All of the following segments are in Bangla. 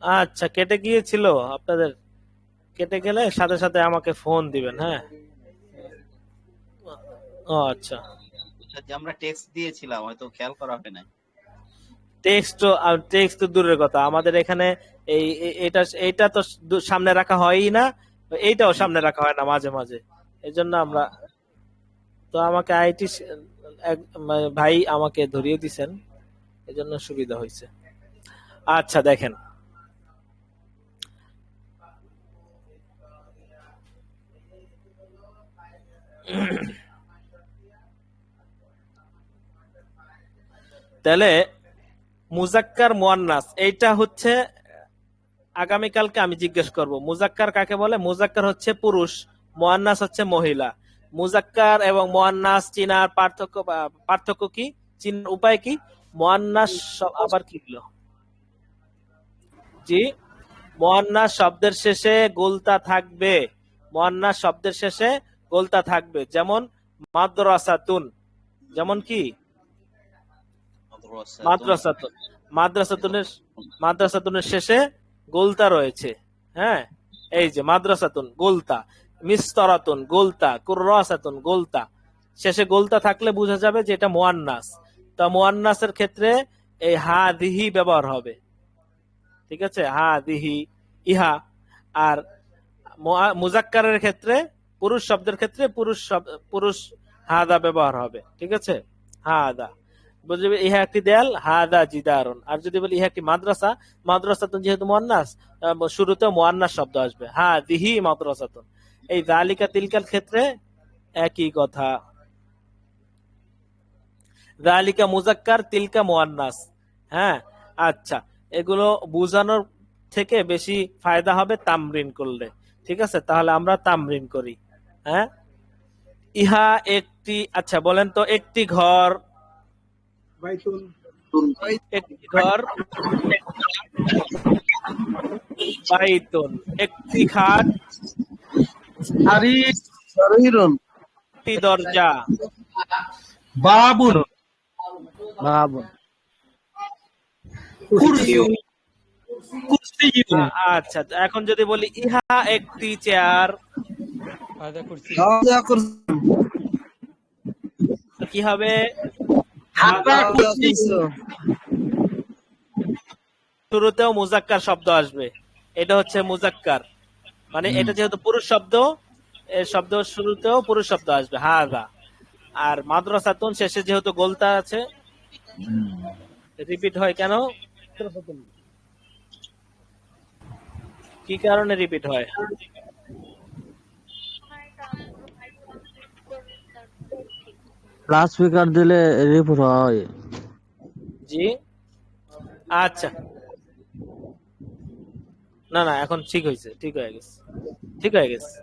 আচ্ছা, কেটে গিয়েছিল আপনাদের? কেটে গেলে সাথে সাথে আমাকে ফোন দিবেন, হ্যাঁ? ও আচ্ছা। যে আমরা টেক্সট দিয়েছিলাম, হয়তো খেয়াল করা হয় নাই। টেক্সট তো দূরের কথা, আমাদের এখানে এটা এইটা তো সামনে রাখা হয়ই না, এইটাও সামনে রাখা হয় না মাঝে মাঝে। এই জন্য আমরা, তো আমাকে আইটি ভাই আমাকে ধরিয়ে দিছেন, এই জন্য সুবিধা হয়েছে। আচ্ছা দেখেন, তাহলে মুজাক্কার মুয়ান্নাস এইটা হচ্ছে, আগামীকালকে আমি জিজ্ঞেস করব মুজাক্কার কাকে বলে। মুজাক্কার হচ্ছে পুরুষ, মুয়ান্নাস হচ্ছে মহিলা। মুজাক্কার এবং মুয়ান্নাস চিনার পার্থক্য, পার্থক্য কি, চিনার উপায় কি? মুয়ান্নাস আবার কি হলো? জি, মুয়ান্নাস শব্দের শেষে গোলতা থাকবে। মুয়ান্নাস শব্দের শেষে গোলতা থাকবে, যেমন মাদ্রাসাতুন। যেমন কি? মাদ্রাসাতুন। মাদ্রাসাতুনের মাদ্রাসাতুনের শেষে গোলতা রয়েছে। হ্যাঁ, এই যে মাদ্রাসাতুন গোলতা, মিস্তরাতুন গোলতা, কুররাসাতুন গোলতা। শেষে গোলতা থাকলে বোঝা যাবে যে এটা মুয়ান্নাস। তা মুয়ান্নাসের ক্ষেত্রে এই হা দিহি ব্যবহার হবে। ঠিক আছে, হা দিহি, ইহা। আর মুজাক্কারের ক্ষেত্রে, পুরুষ শব্দের ক্ষেত্রে পুরুষ হাদা ব্যবহার হবে। ঠিক আছে, হাদা। বুঝবে ইহা একটি দেয়াল, হাদা জিদারুন। আর যদি বলি ইহা একটি মাদ্রাসা, মাদ্রাসাতুন যেহেতু মুয়ান্নাস, শুরুতে মুয়ান্নাস শব্দ আসবে, হা দিহি মাদ্রাসাতুন। এই যালিকা তিলকার ক্ষেত্রে একই কথা। যালিকা মুজাক্কার, তিলকা মুয়ান্নাস। হ্যাঁ, আচ্ছা, এগুলো বুঝানোর থেকে বেশি ফায়দা হবে তামরিন করলে। ঠিক আছে, তাহলে আমরা তামরিন করি। হ্যাঁ, ইহা একটি, আচ্ছা বলেন তো, একটি ঘর, একটি ঘর, বাইতুন। একটি খাট, একটি দরজা, বাবুন, বাবুন, কুরসিয়ুন, কুরসিয়ুন, আচ্ছা, তো এখন যদি বলি ইহা একটি চেয়ার, তো কি হবে? হাদা কুরসিয়ুন। শুরুতেও মুজাক্কার শব্দ আসবে, এটা হচ্ছে মুজাক্কার, মানে এটা যেহেতু পুরুষ শব্দ, এর শব্দ শুরুতেও পুরুষ শব্দ আসবে, হাদা। আর মাদ্রাসাতুন শেষে যেহেতু গোলতা আছে, রিপিট হয় কেন? কি কারণে রিপিট হয়? লাউড স্পিকার দিলে রিপোর্ট হয়। জি, আচ্ছা, না না, এখন ঠিক হয়েছে, ঠিক হয়ে গেছে, ঠিক হয়ে গেছে।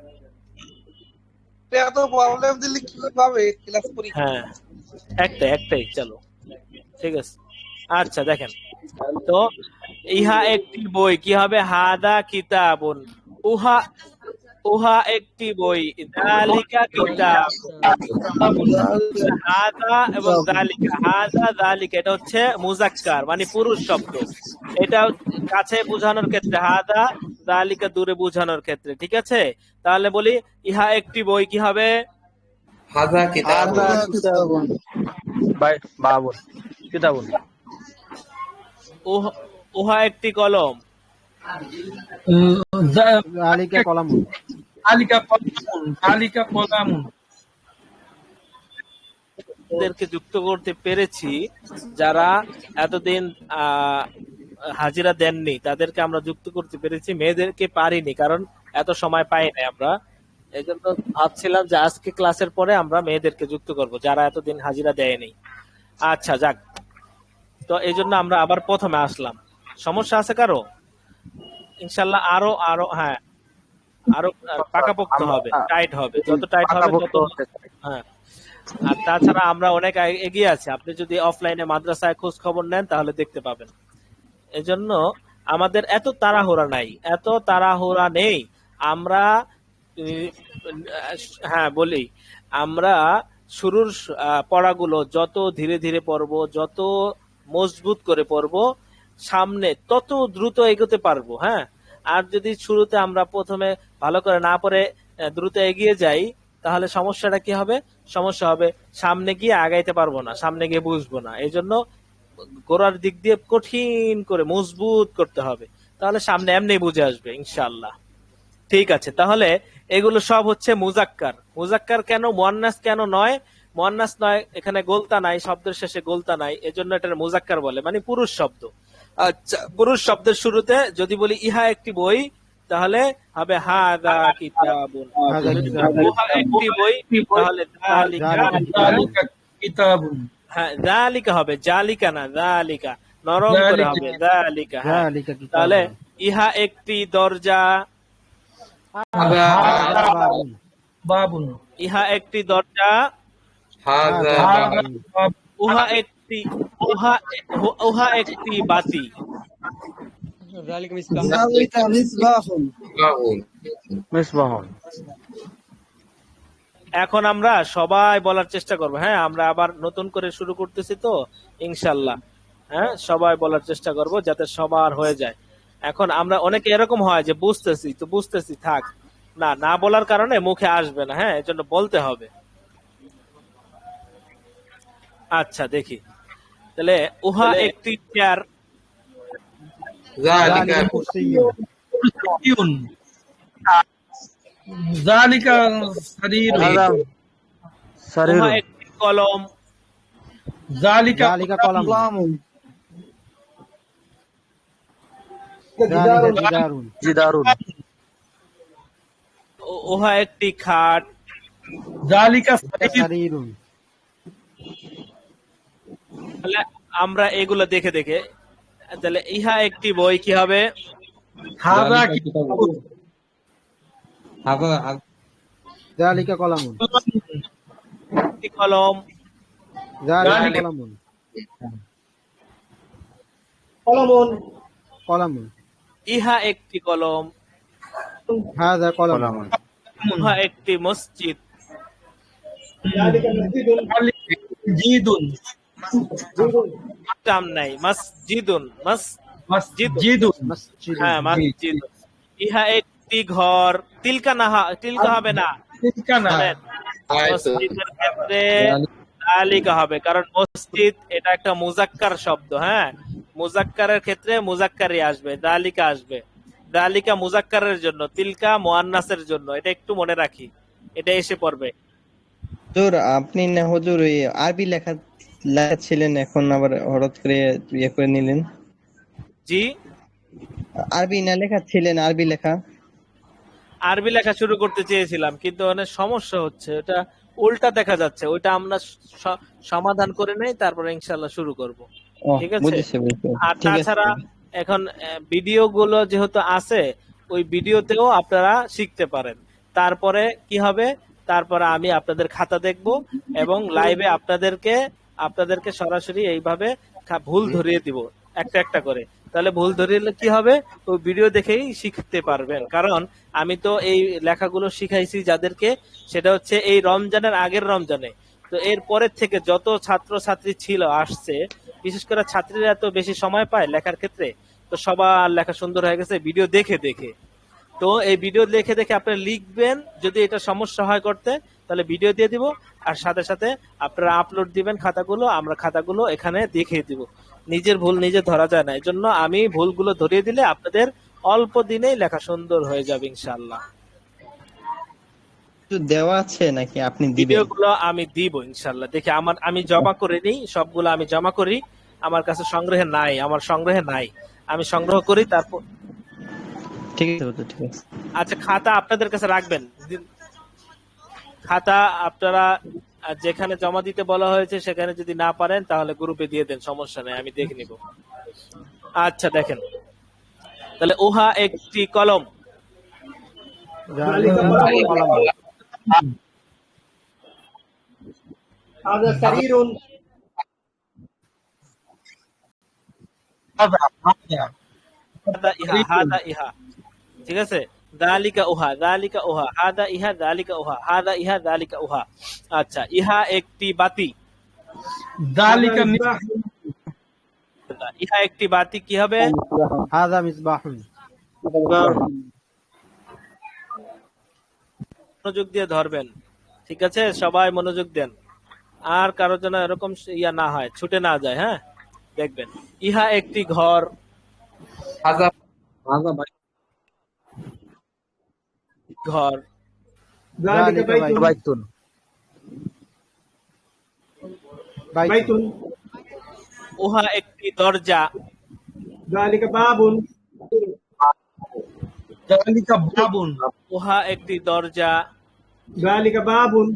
এত প্রবলেম দিলে কিভাবে ক্লাস করি? হ্যাঁ, একটাই চলো, ঠিক আছে। আচ্ছা দেখেন তো, ইহা একটি বই, কি হবে? হাদা কিতাবুন। উহা, উহা একটি বই, যালিকা কিতাব। হাদা এবং যালিকা, হাদা যালিকা, এটা হচ্ছে মুজাক্কার মানে পুরুষ শব্দ। এটা কাছে বোঝানোর ক্ষেত্রে হাদা, যালিকা দূরে বোঝানোর ক্ষেত্রে। ঠিক আছে, তাহলে বলি ইহা একটি বই, কি হবে? হাজা কিতাব। কিতাবুন, বাবুন, কিতাবুন। উহা একটি কলম। জালিকা কলামুন। আলিকা কলামুন, আলিকা কলামুন। দেরকে যুক্ত করতে পেরেছি, যারা এতদিন হাজিরা দেননি তাদেরকে আমরা যুক্ত করতে পেরেছি, মেয়েদেরকে পারিনি, কারণ এত সময় পাই নাই আমরা। এই জন্য ভাবছিলাম যে আজকে ক্লাসের পরে আমরা মেয়েদেরকে যুক্ত করব, যারা এতদিন হাজিরা দেয়নি। আচ্ছা যাক, তো এই জন্য আমরা আবার প্রথমে আসলাম। সমস্যা আছে কারো? ইনশাল্লাহ আরো আরো, হ্যাঁ, আরো পাকাপোক্ত হবে, টাইট হবে, যত টাইট হবে তত। হ্যাঁ, আর তাছাড়া আমরা অনেক এগিয়ে আছি, আপনি যদি অফলাইনে মাদ্রাসায় খোঁজ খবর নেন তাহলে দেখতে পাবেন। এজন্য আমাদের এত তাড়াহুড়া নাই, এত তাড়াহুড়া নেই। আমরা হ্যাঁ বলি, আমরা শুরুর পড়াগুলো যত ধীরে ধীরে পড়বো, যত মজবুত করে পড়বো, সামনে তত দ্রুত এগোতে পারবো। হ্যাঁ, আর যদি শুরুতে আমরা প্রথমে ভালো করে না পড়ে দ্রুত এগিয়ে যাই, তাহলে সমস্যাটা কি হবে? সমস্যা হবে সামনে গিয়ে আগাইতে পারবো না, সামনে গিয়ে বুঝবো না। এই জন্য গোড়ার দিক দিয়ে কঠিন করে মজবুত করতে হবে, তাহলে সামনে এমনি বুঝে আসবে ইনশাআল্লাহ। ঠিক আছে, তাহলে এগুলো সব হচ্ছে মুজাক্কার। মুজাক্কার কেন, মুয়ান্নাস কেন নয়? মুয়ান্নাস নয়, এখানে গোলতা নাই, শব্দের শেষে গোলতা নাই, এজন্য এটা মুজাক্কার বলে, মানে পুরুষ শব্দ। আচ্ছা, পুরুষ শব্দের শুরুতে যদি বলি ইহা একটি বই, তাহলে হবে হাদা কিতাবুন। হাদা যদি কিতাবুন। উহা একটি বই, তাহলে যালিকা। যালিকা কিতাবুন। হ্যাঁ, যালিকা হবে, জালিকা না, যালিকা নরম করে হবে, যালিকা। হ্যাঁ, যালিকা কিতাবুন। তাহলে ইহা একটি দরজা, হাদা বাবুন। বাবুন। ইহা একটি দরজা, হাদা হাদা উহা একটি উহা উহা একটি বাতি। যালিকা মিসবাহুন। মিসবাহুন। এখন আমরা সবাই বলার চেষ্টা করবো। হ্যাঁ, আমরা আবার নতুন করে শুরু করতেছি তো ইনশাল্লাহ। হ্যাঁ, সবাই বলার চেষ্টা করব যাতে সবার হয়ে যায়। এখন আমরা অনেকে এরকম হয় যে বুঝতেছি তো বুঝতেছি, থাক না, না বলার কারণে মুখে আসবে না। হ্যাঁ, এজন্য বলতে হবে। আচ্ছা, দেখি তাহলে উহা একটি চেয়ার, যালিকা কুরসিয়্যুন। কুরসিয়ুন। যালিকা সারিরুন। হাদা উহা সারিরুন। একটি কলম, যালিকা যালিকা কলামুন। যালিকা জিদারুন। জিদারুন। উহা একটি খাট, যালিকা সারিরুন। তাহলে আমরা এগুলো দেখে দেখে, তাহলে ইহা একটি বই কি হবে? হাদা কিতাবুন। যালিকা কলামুন। একটি কলম, যালিকা কলামুন। কলামুন। ইহা একটি কলম, হাদা কলামুন। উহা একটি মসজিদ, জিদুন। টাম নাই, মসজিদুন, মসজিদ। মসজিদুন। মসজিদ। হ্যাঁ, মসজিদ। ইহা একটি ঘর, তিলকা না, তিলকা হবে না, ঠিকানা। জানেন? মসজিদের ক্ষেত্রে তালিকা হবে, কারণ মসজিদ এটা একটা মুজাক্কার শব্দ। হ্যাঁ, মুজাক্কারের ক্ষেত্রে মুজাক্কারই আসবে, দালিকা আসবে। দালিকা মুজাক্কারের জন্য, তিলকা মুয়ান্নাসের জন্য, এটা একটু মনে রাখি, এটা এসে পড়বে। হুজুর আপনি না হুজুর ওই আরবি লেখা ছিলেন, এখন আবার হঠাৎ করে ইয়ে করে নিলেন। জি, আরবি না লেখা ছিলেন, আরবি লেখা। আরবি লেখা শুরু করতে চেয়েছিলাম, কিন্তু অনেক সমস্যা হচ্ছে, এটা উল্টা দেখা যাচ্ছে। ওইটা আমরা সমাধান করে নেই, তারপরে ইনশাল্লাহ শুরু করব। ও ঠিক আছে। বুঝেছি বুঝেছি, আর ঠিক আছে। তাছাড়া এখন ভিডিও গুলো যেহেতু আছে, ওই ভিডিওতেও আপনারা শিখতে পারেন। তারপরে কি হবে, তারপরে আমি আপনাদের খাতা দেখব এবং লাইভে আপনাদেরকে সরাসরি এইভাবে ভুল ধরিয়ে দিব একটা একটা করে। তাহলে ভুল ধরিয়ে কি হবে, ওই ভিডিও দেখেই শিখতে পারবেন। কারণ আমি তো এই লেখাগুলো শিখাইছি যাদেরকে, সেটা হচ্ছে এই রমজানের আগের রমজানে। তো এর পরের থেকে যত ছাত্র ছাত্রী ছিল আসছে, বিশেষ করে ছাত্রীরা এত বেশি সময় পায় লেখার ক্ষেত্রে, তো সবার লেখা সুন্দর হয়ে গেছে ভিডিও দেখে দেখে। তো এই ভিডিও দেখে দেখে আপনি লিখবেন, যদি এটা সমস্যা হয় করতে, তাহলে ভিডিও দিয়ে দিব, আর সাথে সাথে আপনারা আপলোড দিবেন খাতাগুলো, আমরা খাতাগুলো এখানে দেখিয়ে দিব। নিজের ভুল নিজে ধরা যায় না, এজন্য আমি ভুলগুলো ধরিয়ে দিলে আপনাদের অল্প দিনেই লেখা সুন্দর হয়ে যাবে ইনশাআল্লাহ। একটু দেওয়া আছে নাকি আপনি দিবেন? ভিডিওগুলো আমি দিব ইনশাআল্লাহ। দেখি আমি জমা করে নিই, সবগুলো আমি জমা করি, আমার কাছে সংগ্রহে নাই, আমি সংগ্রহ করি তারপর। ঠিক আছে হুজুর, ঠিক আছে। আচ্ছা, খাতা আপনাদের কাছে রাখবেন, খাতা আপনারা যেখানে জমা দিতে বলা হয়েছে সেখানে যদি না পারেন তাহলে গ্রুপে দিয়ে দেন, সমস্যা নেই, আমি দেখে নিব। আচ্ছা, দেখেন তাহলে উহা একটি কলম, যালিকা কলামুন। হাদা হাদা হাদা ইহা, হাদা ইহা, ঠিক আছে। দালিকা উহা, দালিকা উহা, হাদা ইহা, দালিকা উহা, হাদা ইহা, দালিকা উহা। আচ্ছা, ইহা একটি বাতি, যালিকা হাদা, ইহা একটি বাতি কি হবে? হাদা মিসবাহুন। মনোযোগ দিয়ে ধরবেন, ঠিক আছে? সবাই মনোযোগ দেন, আর কারোর জন্য এরকম ইয়া না হয়, ছুটে না যায়। হ্যাঁ, দেখবেন ইহা একটি ঘর, হাজা ঘর। যালিকা বাইতুন। বাইতুন। উহা একটি দরজা, যালিকা বাবুন। যালিকা বাবুন। উহা একটি দরজা। যালিকা বাবুন।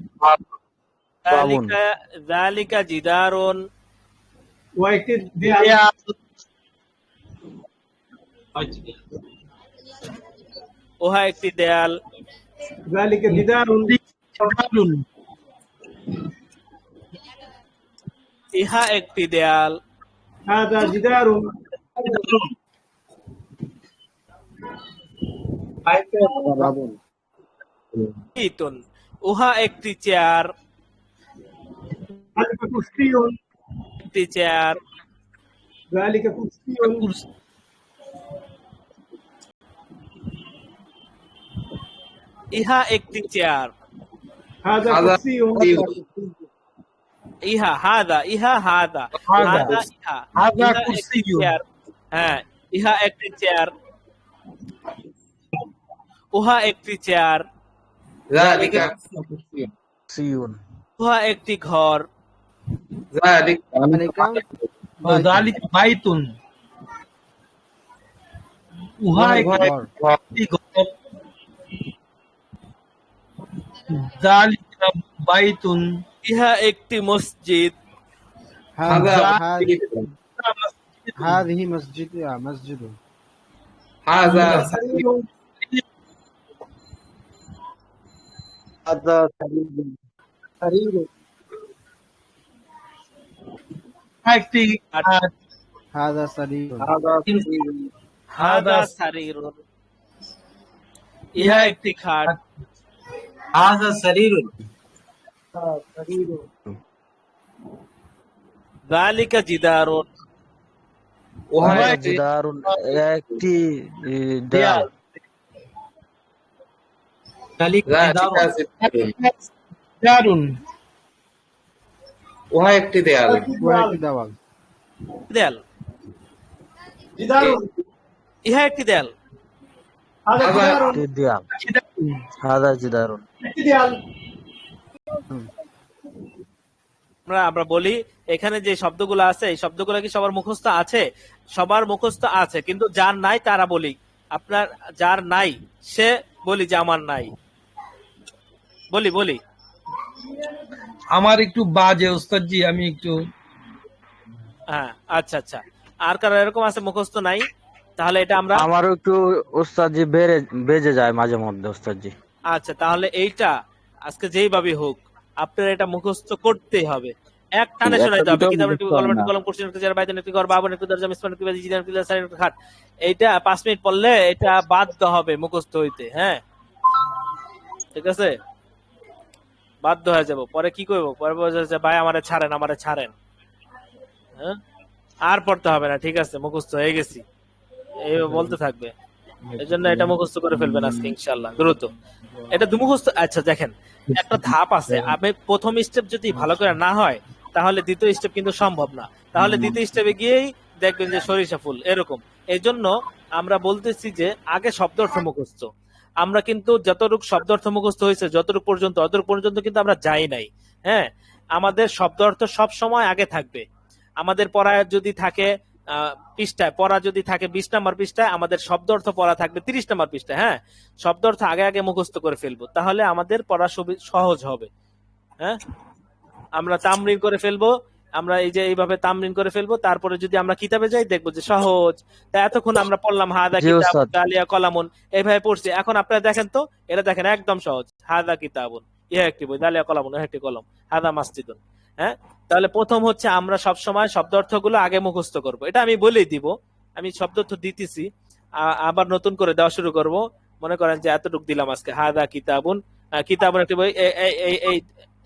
যালিকা যালিকা জিদারুন, ওয়া একটি দেয়াল। উহা একটি দেয়াল। যালিকা জিদারুন। জিদারুন। ইহা একটি দেয়াল। হাদা জিদারুন। বাইতুন, উহা একটি চেয়ার, যালিকা কুরসিয়ুন। একটি চেয়ার। যালিকা কুরসিয়ুন। ইহা একটি চেয়ার। হাদা কুরসিয়ুন। ইহা হাদা, ইহা হাদা, হাদা। হাদা ইহা, হাদা ইহা একটি কুরসিয়ুন। চেয়ার। হ্যাঁ, ইহা একটি চেয়ার। উহা একটি চেয়ার। যালিকা উহা একটি ঘর। যালিকা যালিকা বাইতুন। উহা একটি ঘর। যালিকা বাইতুন। ইহা একটি মসজিদ। হাযিহি মসজিদ, মসজিদুন। হাজা একটি হাযা সারীরুন। হাদা সারিরুন, ইহা একটি খাট। হাদা সারীরুন। যালিকা জিদারুন, উহা একটি দেয়াল। যালিকা যালিকা জিদারুন। উহা একটি দেয়াল উহা একটি দেওয়াল। দেয়াল। জিদারুন। ইহা একটি দেয়াল। হাদা জিদারুন। দেয়াল। হাদা জিদারুন। একটি দেয়াল। আমরা বলি এখানে যে শব্দগুলো আছে, এই শব্দগুলো কি সবার মুখস্থ আছে? সবার মুখস্থ আছে, কিন্তু যার নাই তারা বলি। আপনার যার নাই সে বলি যে আমার নাই। বলি আমার একটু বাজে ওস্তাদজি, আমি একটু হ্যাঁ, আচ্ছা আচ্ছা। আর কারো এরকম আছে মুখস্থ নাই? তাহলে এটা আমরা আমারও একটু ওস্তাদজি বেজে যায় মাঝে মধ্যে ওস্তাদজি। আচ্ছা, তাহলে এইটা আজকে যেইভাবে হোক আপনার এটা মুখস্থ করতেই হবে, এক টানে শোনাইতে হবে। কিতাব একটি কলম, একটি কলম, কুরসি একটি চেয়ার, বাইতুন একটি ঘর, বাবুন একটি দরজা, মিসবাহ একটি বাতি, জিদার একটি সারির একটি খাট। এইটা 5 মিনিট পড়লে এটা বাধ্য হবে মুখস্থ হইতে। হ্যাঁ, ঠিক আছে, বাধ্য হয়ে যাব। পরে কি করবো? পরে বলছে যে ভাই আমারে ছাড়েন। হ্যাঁ, আর পড়তে হবে না, ঠিক আছে, মুখস্থ হয়ে গেছি, এই বলতে থাকবে। এই জন্য এটা মুখস্থ করে ফেলবেন আজকে ইনশাআল্লাহ দ্রুত। এটা মুখস্থ। আচ্ছা দেখেন, একটা ধাপ আছে। আপনি প্রথম স্টেপ যদি ভালো করে না হয় তাহলে দ্বিতীয় স্টেপ কিন্তু সম্ভব না। তাহলে দ্বিতীয় স্টেপে গিয়েই দেখবেন যে সরিষা ফুল এরকম। এই জন্য আমরা বলতেছি যে আগে শব্দ অর্থ মুখস্থ। আমরা কিন্তু যতটুকু শব্দ অর্থ মুখস্থ হয়েছে যতটুকু পর্যন্ত কিন্তু আমরা যাই নাই। হ্যাঁ, আমাদের শব্দ অর্থ সব সময় আগে থাকবে। আমাদের পড়ায় যদি থাকে পৃষ্ঠায়, পড়া যদি থাকে 20 নম্বর পৃষ্ঠায়, আমাদের শব্দ অর্থ পড়া থাকবে 30 নম্বর পৃষ্ঠায়। হ্যাঁ, শব্দ অর্থ আগে মুখস্থ করে ফেলবো, তাহলে আমাদের পড়া সহজ হবে। হ্যাঁ, আমরা তামরিন করে ফেলবো। আমরা এই যে এইভাবে তামরিন করে ফেলবো, তারপরে যদি আমরা কিতাবে যাই দেখবো যে সহজ। তা এতক্ষণ আমরা পড়লাম হাদা কিতাব গালিয়া কলামুন, এইভাবে পড়ছি। এখন আপনারা দেখেন তো, এটা দেখেন একদম সহজ। হাদা কিতাবুন, ইহা একটি বই, গালিয়া কলামুন, ইহা একটি কলম, হাদা মাসজিদুন। হ্যাঁ, তাহলে প্রথম হচ্ছে আমরা সব সময় শব্দ অর্থগুলো আগে মুখস্থ করব। এটা আমি বলেই দিব, আমি শব্দ অর্থ দিতেছি, আবার নতুন করে দেওয়া শুরু করব। মনে করেন যে এতটুক দিলাম আজকে, হাদা কিতাবুন, কিতাবুন একটি বই,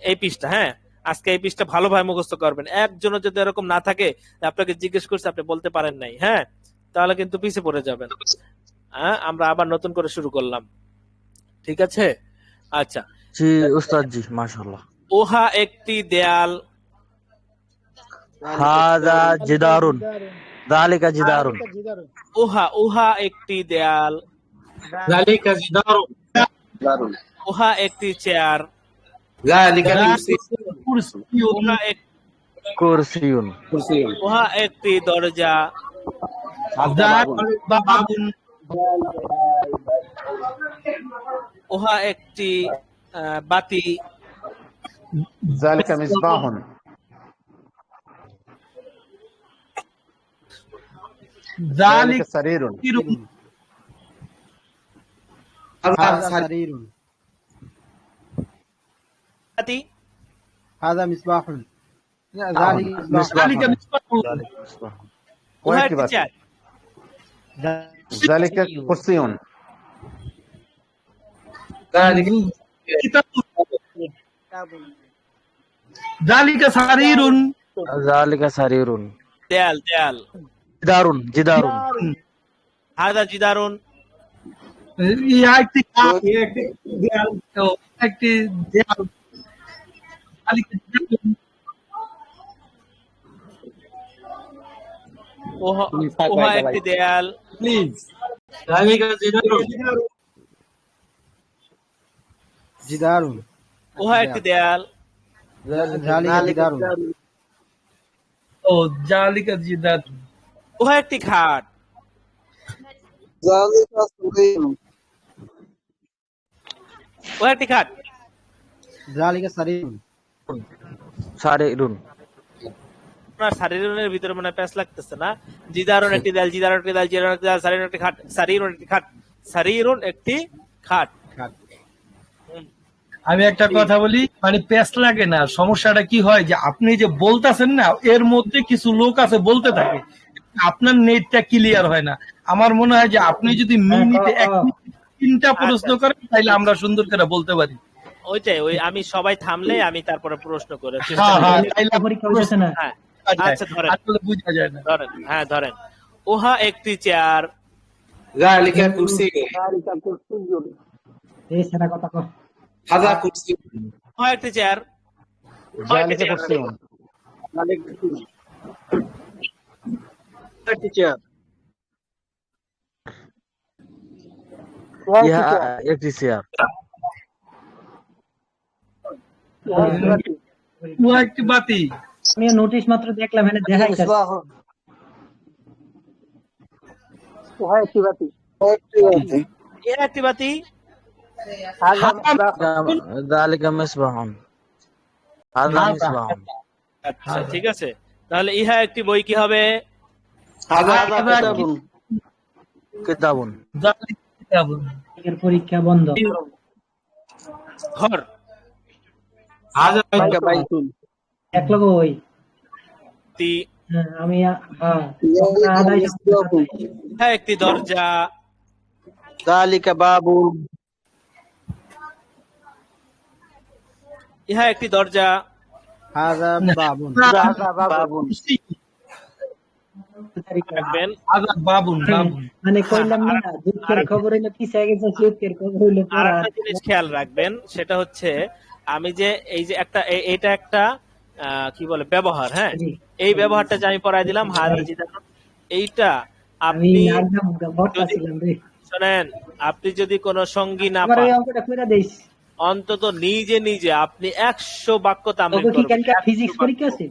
এই পৃষ্ঠা। হ্যাঁ, আজকে এই পৃষ্ঠা ভালোভাবে মুখস্থ করবেন। একজনও যদি এরকম না থাকে আপনাকে জিজ্ঞেস করছে আপনি বলতে পারেন নাই, হ্যাঁ, তাহলে কিন্তু পিছিয়ে পড়ে যাবেন। হ্যাঁ, আমরা আবার নতুন করে শুরু করলাম, ঠিক আছে? আচ্ছা, জি উস্তাদ জি, মাশাআল্লাহ। উহা একটি দেয়াল, হাযা জিদারুন, যালিকা জিদারুন। উহা একটি দেয়াল, যালিকা জিদারুন, উহা একটি চেয়ার, ذلك كرسي উহা কুরসিয়ুন, উহা একটি দরজা, বাবুন, উহা একটি বাতি, ذلك مصباح ذلك سرير هذا هذا سرير বাতি, هذا مصباح ذلك مصباح যালিকা মিসবাহুন, উহা وين একটি كتبت؟ চেয়ার, ذلك كرسي ذلك যালিকা সারিরুন, যালিকা সারিরুন, দেয়াল দেয়াল, জিদারুন জিদারুন, হাদা জিদারুন, ইহা একটি খাট, ও, একটি দেয়াল, যালিকা জিদারুন, উহা একটি দেয়াল, যালিকা জিদারুন, جدار উহা একটি দেয়াল, ذلك جدار ও যালিকা জিদারুন, উহা একটি খাট, উহা একটি খাট, ذلك سرير সারিরুন। আপনার শারীরের ভিতরে মনে হয় প্যাঁচ লাগতেছে না? জিদারুন একটি দেয়াল, জিদারুন একটি দেয়াল, জিদারুন একটি দেয়াল, শারীরুন একটি খাট, শারীরুন একটি খাট, শারীরুন একটি খাট। আমি একটা কথা বলি, মানে পেঁচ লাগে না। সমস্যাটা কি হয় যে আপনি যে বলতেছেন না, এর মধ্যে কিছু লোক আছে বলতে থাকে, আপনার নেটটা ক্লিয়ার হয় না। আমার মনে হয় যে আপনি যদি মিনিটে 1 মিনিট 3টা প্রশ্ন করেন তাহলে আমরা সুন্দর করে বলতে পারি। ওইটাই, ওই আমি সবাই থামলে আমি তারপরে প্রশ্ন করে হ্যাঁ হ্যাঁ, তাইলে হ্যাঁ, আচ্ছা ধরেন, আসলে বোঝা যায় না। ধরেন, হ্যাঁ ধরেন, উহা একটি চেয়ার, ذلك كرسي هذا كرسي উহা একটি চেয়ার, ذلك كرسي ইহা একটি চেয়ার, ও একটি বাতি, আমি নোটিশ মাত্র দেখলাম এখানে দেখাইছে ইহা একটি বাতি, যালিকা মিসবাহুন, হাযা মিসবাহুন, আচ্ছা ঠিক আছে। তাহলে ইহা একটি বই কি হবে? কিতাবুন, যালিকা জিদারুন, এর পরীক্ষা বন্ধ ঘর, এক লগ ওই তি, আমি হ্যাঁ আদায় ইহা একটি দরজা, যালিকা বাবুন, ইহা একটি দরজা, هذا باب রাখবেন। হাযা বাবুন, বাবুন। মানে কইলাম না দুঃখের খবর হইলো পিছায় গেছে, সুখের খবর হইলো আর পুরা। একটা জিনিস খেয়াল রাখবেন, সেটা হচ্ছে আমি যে এই যে একটা এটা একটা কি বলে ব্যবহার, হ্যাঁ, জি। এই ব্যবহারটা যে আমি পড়াই দিলাম হাযা জিদারুন, এইটা আমি আপনি নাগদা মুগদা ভরতা ছিলাম রে, শোনেন, আপনি যদি কোনো সঙ্গী না আমার পান, এই অঙ্কটা কইরা দেইস। অন্তত নিজে নিজে আপনি 100 বাক্য তামলিন তোকে কি করবেন। কালকে ফিজিক্স পরীক্ষা আছে?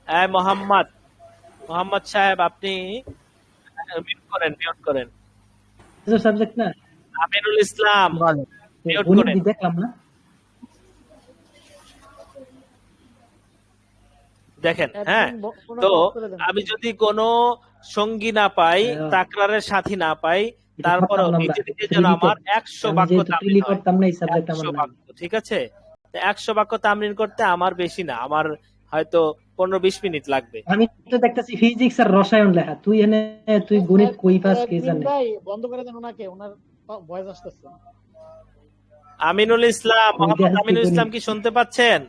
এই মোহাম্মদ সাহেব, আপনি মিউট করেন। সাবজেক্ট না আমিনুল ইসলাম মিউট উনি করেন। দেখলাম না। দেখেন, হ্যাঁ, তো আমি যদি কোনো সঙ্গী না পাই, তাকরারের সাথী না পাই, তারপরে নিজে নিজে যেন আমার 100 বাক্য তামলিন হয়। করতাম না এই সাবজেক্ট 100 আমার বাক্য, ঠিক আছে? 100 বাক্য তামলিন করতে আমার বেশি না, আমার হয়তো 15-20 মিনিট লাগবে। আমি তো দেখতেছি ফিজিক্স আর রসায়ন লেখা, তুই গণিত কই পাস কে জানে। ভাই বন্ধ করে দেন ওনাকে, ওনার ভয়েস আসতেছে। আমিনুল ইসলাম, মোহাম্মদ আমিনুল ইসলাম কি শুনতে পাচ্ছেন?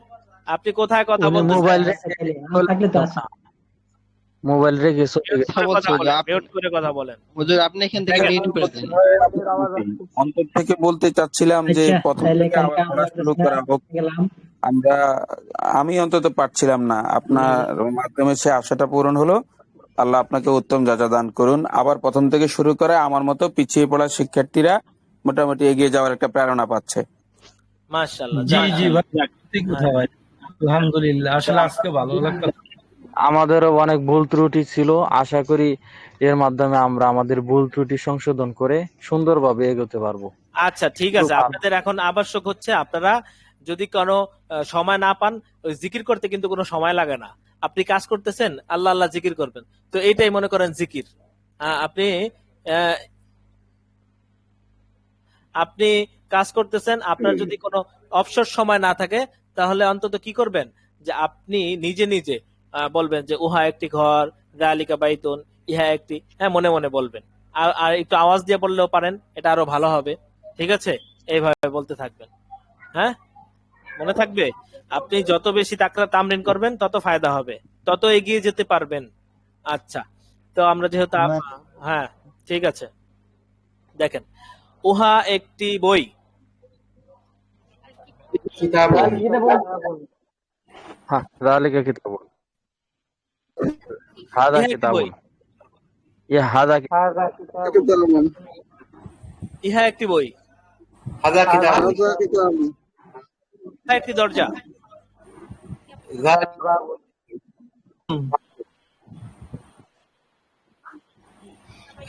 আপনি কোথায় কথা উনি বলতেছেন? মোবাইল আচ্ছা তাহলে আমি থাকলে তো আসি। মোবাইল রেখে চলে মিউট গেছে। করে কথা বলেন, হুজুর, মিউট করে কথা বলেন। হুজুর আপনি এখান থেকে দেখেন, মিউট করে দেন। অন্তর থেকে বলতে চাচ্ছিলাম যে আচ্ছা প্রথম তাহলে থেকে কালকে আবার পড়া আমরা শুরু করা হোক। গেলাম। আমরা আমি অন্তত পারছিলাম না, আপনার মাধ্যমে সে আশাটা পূরণ হলো। আল্লাহ আপনাকে উত্তম যাজা দান করুন। আবার প্রথম থেকে শুরু করে আমার মতো পিছিয়ে পড়া শিক্ষার্থীরা মোটামুটি এগিয়ে যাওয়ার একটা প্রেরণা পাচ্ছে। মাশাআল্লাহ। জি যাক, জি ভাই, যাক। ঠিক কথা ভাই। আলহামদুলিল্লাহ, আসলে আজকে ভালো লাগলো। আমাদেরও অনেক ভুল ত্রুটি ছিল, আশা করি এর মাধ্যমে আমরা আমাদের ভুল ত্রুটি সংশোধন করে সুন্দরভাবে এগোতে পারবো। আচ্ছা ঠিক আছে, আপনাদের এখন আবশ্যক হচ্ছে আপনারা যদি কোনো সময় না পান, ওই জিকির করতে কিন্তু কোনো সময় লাগে না। আপনি কাজ করতেছেন, আল্লাহ আল্লাহ জিকির করবেন, তো এইটাই মনে করেন জিকির। আপনি আহ, আপনি কাজ করতেছেন, আপনার যদি কোনো অবসর সময় না থাকে, তাহলে অন্তত কি করবেন, যে আপনি নিজে নিজে বলবেন যে উহা একটি ঘর, যালিকা বাইতুন, ইহা একটি, হ্যাঁ মনে মনে বলবেন। আর আর একটু আওয়াজ দিয়ে বললেও পারেন, এটা আরো ভালো হবে। ঠিক আছে, এইভাবে বলতে থাকবেন। হ্যাঁ, মনে থাকবে। আপনি যত বেশি তামরিন করবেন তত ফায়দা হবে, তত এগিয়ে যেতে পারবেন। আচ্ছা, তো আমরা যেহেতু হ্যাঁ ঠিক আছে, দেখেন, উহা একটি বই। হ্যাঁ, যালিকা কিতাবুন, হাদা ইহা একটি বই। কিতাবুন, ইয়া হাদা ইহা একটি বই। হাজা কিতাব, ইহা একটি দরজা।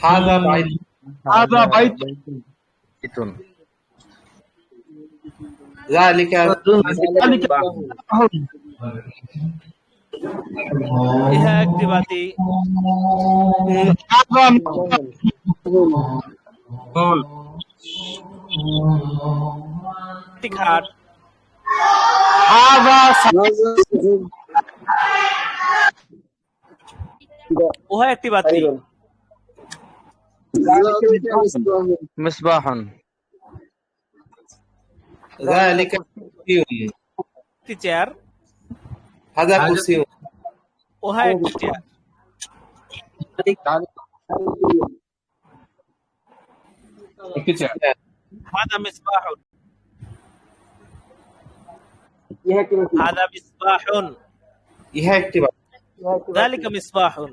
হাজা বাইত, হাযা বাইত কিতুন, যালিকা যালিকা ইহা একটি বাতি। হাযা একটি খাট। হাযা উহা একটি বাতি। মিসবাহুন, যালিকা কুরসিয়ুন, একটি চেয়ার। হাজা কুরসিয়ুন, উহা একটি চেয়ার। হাদা মিসবাহুন, হাদা মিসবাহুন, ইহা একটি বাতি, যালিকা মিসবাহুন।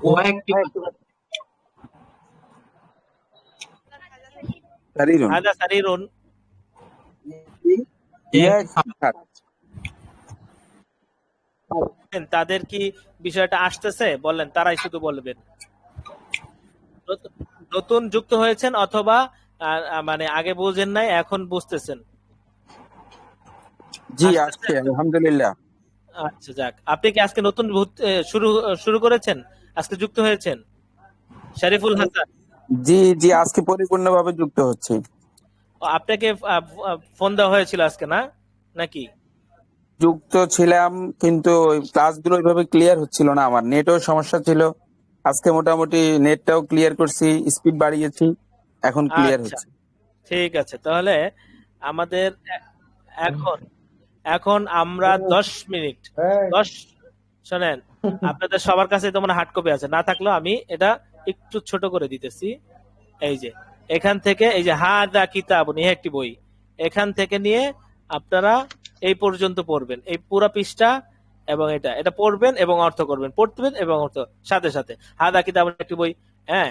উহা একটি সারিরুন, হাদা সারিরুন। ইহা একটি খাট। তাদের কি বিষয়টা আসতেছে বলেন, তারাই শুধু বলবেন। নতুন যুক্ত হয়েছেন অথবা মানে আগে বুঝেন নাই, এখন বুঝতেছেন? জি আসতেছে? আসছে আলহামদুলিল্লাহ। আচ্ছা যাক, আপনি কি আজকে নতুন শুরু শুরু করেছেন, আজকে যুক্ত হয়েছেন? শরীফুল হাসান, জি জি আজকে পরিপূর্ণভাবে যুক্ত হচ্ছে। আপনাকে ফোন দেওয়া হয়েছিল আজকে না নাকি? যুক্ত ছিলাম, কিন্তু ওই ক্লাসগুলো ওইভাবে ক্লিয়ার হচ্ছিল না, আমার নেটও সমস্যা ছিল। আজকে মোটামুটি নেটটাও ক্লিয়ার করছি, স্পিড বাড়িয়েছি, এখন ক্লিয়ার আচ্ছা হচ্ছে। ঠিক আছে, তাহলে আমাদের এখন এখন আমরা 10 মিনিট 10 শোনেন, আপনাদের সবার কাছে তো মানে হার্ড কপি আছে, না থাকলেও আমি এটা একটু ছোট করে দিতেছি। এই যে এখান থেকে, এই যে হাদা কিতাবুন, ইহা একটি বই, এখান থেকে নিয়ে আপনারা এই পর্যন্ত পড়বেন, এই পুরো পৃষ্ঠা, এবং এটা এটা পড়বেন এবং অর্থ করবেন, পড়বেন এবং অর্থ সাথে সাথে। হাদা কিতাবুন একটি বই, হ্যাঁ,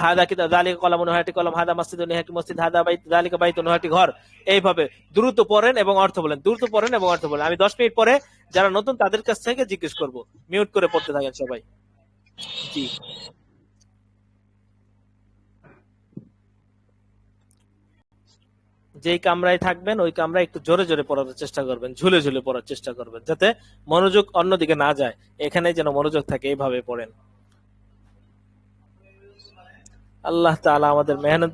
হাদা কিতাব, যালিকা কলামুন, একটি কলম, হাদা মসজিদুন, একটি মসজিদ, হাদা বাইত, যালিকা বাইতুন, একটি ঘর। এইভাবে দ্রুত পড়েন এবং অর্থ বলেন, দ্রুত পড়েন এবং অর্থ বলেন। আমি 10 মিনিট পরে যারা নতুন তাদের কাছ থেকে জিজ্ঞেস করব, মিউট করে পড়তে থাকেন সবাই। জি, যেই কামরায় থাকবেন ওই কামরায় একটু জোরে জোরে পড়ার চেষ্টা করবেন, ঝুলে ঝুলে পড়ার চেষ্টা করবেন, যাতে মনোযোগ অন্যদিকে না যায়, এখানে যেন মনোযোগ থাকে, এইভাবে পড়েন। আল্লাহ তাআলা আমাদের মেহনত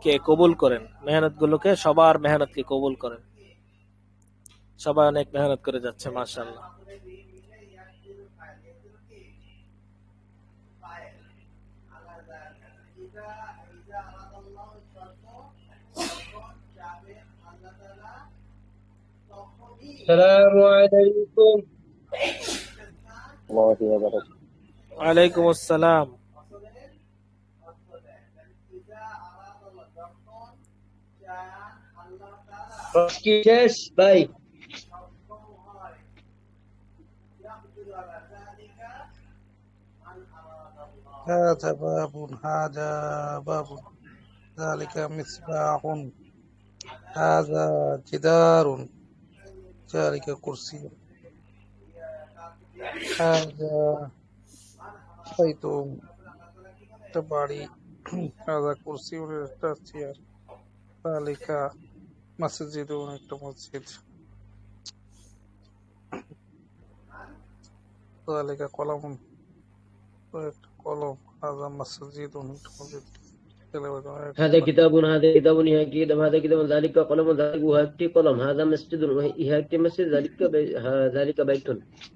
কে কবুল করেন, মেহনত গুলোকে, সবার মেহনত কে কবুল করেন। সবাই অনেক মেহনত করে যাচ্ছে, মাশাআল্লাহ। আসসালামু আলাইকুম। ওয়ালাইকুম আসসালাম। কি শেষ ভাই? هذا باب هذا باب ذلك مصباح هذا جدار ذلك كرسي هذا بيت تباري هذا كرسي চেয়ার ذلك مسجد একটা মসজিদ ذلك قلم একটা কলম هذا مسجد একটা মসজিদ هذا كتاب هذا كتاب ইহা কিতাব هذا كتاب ذلك قلم ذلك উহা একটি কলম هذا مسجد ইহা একটি মসজিদ ذلك ذلك بيت।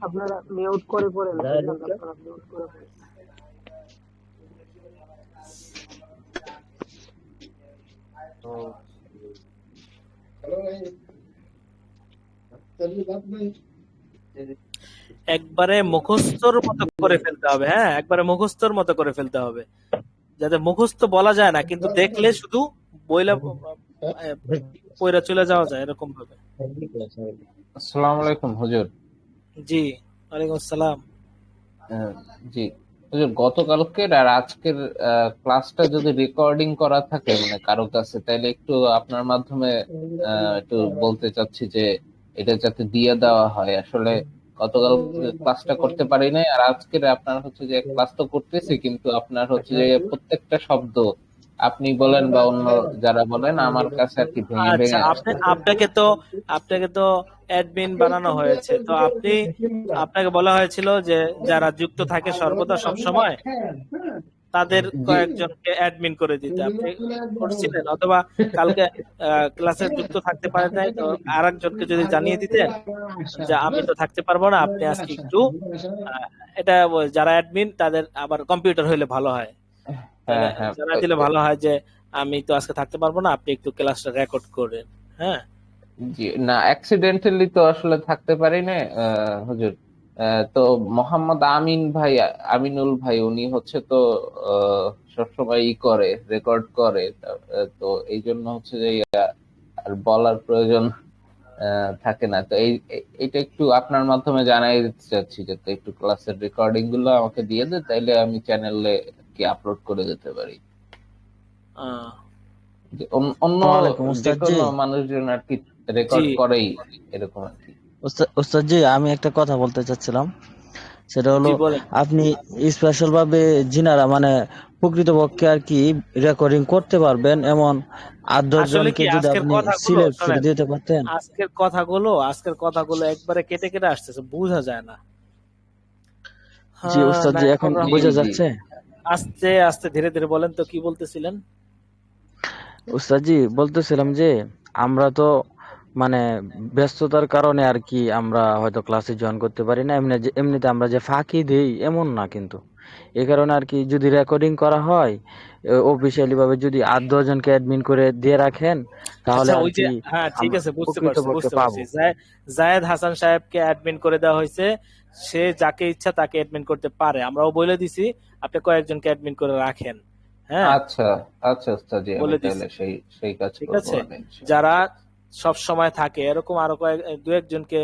আপনারা মিউট করে পড়েন। ذلك আপনারা মিউট করে পড়েন। একবারে মুখস্থর মতো করে ফেলতে হবে। হ্যাঁ, একবারে মুখস্থর মতো করে ফেলতে হবে, যাতে মুখস্থ বলা যায় না কিন্তু দেখলে শুধু বইলা পয়রা চলে যাওয়া যায় এরকম ভাবে। আসসালামু আলাইকুম হুজুর। জি ওয়ালাইকুম আসসালাম। জি হুজুর, গতকালকের আর আজকের ক্লাসটা যদি রেকর্ডিং করা থাকে মানে কারো কাছে, তাহলে একটু আপনার মাধ্যমে একটু বলতে চাচ্ছি যে এটা যাতে দিয়ে দেওয়া হয়। আসলে গতকাল ক্লাসটা করতে পারি নাই, আর আজকের আপনার হচ্ছে যে ক্লাস তো করতেছি কিন্তু আপনার হচ্ছে যে প্রত্যেকটা শব্দ আপনি বলেন বা অন্য যারা বলেন আমার কাছে আর কি ভেঙে আচ্ছা, ভেঙে আসছে। আপনাকে তো অ্যাডমিন বানানো হয়েছে, তো আপনাকে বলা হয়েছিল যে যারা যুক্ত থাকে সর্বদা সব সময় তাদের কয়েকজনকে অ্যাডমিন করে দিতে। আপনি করছিলেন, অথবা কালকে ক্লাসে যুক্ত থাকতে পারেন নাই, তো আরেকজনকে যদি জানিয়ে দিতেন যে আমি তো থাকতে পারবো না, আপনি আজকে একটু এটা যারা অ্যাডমিন তাদের আবার কম্পিউটার হইলে ভালো হয়, জানাই দিলে ভালো হয় যে আমি তো আজকে থাকতে পারবো না, আপনি একটু ক্লাসটা রেকর্ড করেন। হ্যাঁ জি না, অ্যাক্সিডেন্টালি তো আসলে থাকতে পারি না হুজুর। তো মোহাম্মদ আমিন ভাই, আমিনুল ভাই উনি হচ্ছে তো সবসময় করে রেকর্ড করে, তো এই জন্য হচ্ছে যে আর বলার প্রয়োজন থাকে না। তো এইটা একটু আপনার মাধ্যমে জানাই দিতে চাচ্ছি যাতে একটু ক্লাসের রেকর্ডিং গুলো আমাকে দিয়ে দেয়, তাইলে আমি চ্যানেলে কি আপলোড করে দিতে পারি। অন্য যে কোনো মানুষজন আর কি রেকর্ড করেই এরকম আর কি। ওস্তাদ জি, আমি একটা কথা বলতে চাচ্ছিলাম, সেটা হলো আপনি স্পেশাল ভাবে জিনারা মানে প্রকৃতপক্ষে আর কি রেকর্ডিং করতে পারবেন এমন 8-10 জনকে যদি আপনি সিলেক্ট করে দিতে পারতেন। আজকের কথাগুলো একবারে কেটে কেটে আসতেছে, বোঝা যায় না। জি ওস্তাদ জি, এখন বোঝা যাচ্ছে? আস্তে আস্তে ধীরে ধীরে বলেন তো, কি বলতেছিলেন? ওস্তাদ জি বলতেছিলাম যে আমরা তো মানে ব্যস্ততার কারণে আর কি আমরা হয়তো ক্লাসে জয়েন করতে পারি না, এমনিতে আমরা যে ফাঁকি দেই এমন না, কিন্তু এই কারণে আর কি যদি রেকর্ডিং করা হয় অফিসিয়ালি ভাবে যদি 8-10 জনকে অ্যাডমিন করে দিয়ে রাখেন তাহলে আর কি। হ্যাঁ ঠিক আছে, বুঝতে পারছি। জায়েদ হাসান সাহেবকে অ্যাডমিন করে দেওয়া হয়েছে, সে যাকে ইচ্ছা তাকে অ্যাডমিন করতে পারে। আমরাও বলে দিছি আপনি কয়েকজনকে অ্যাডমিন করে রাখেন। হ্যাঁ আচ্ছা আচ্ছা ওস্তাদ জি, আমি তাহলে সেই কাজ ঠিক করব। আছে, যারা সব সময় থাকে এরকম আরো দু একজনকে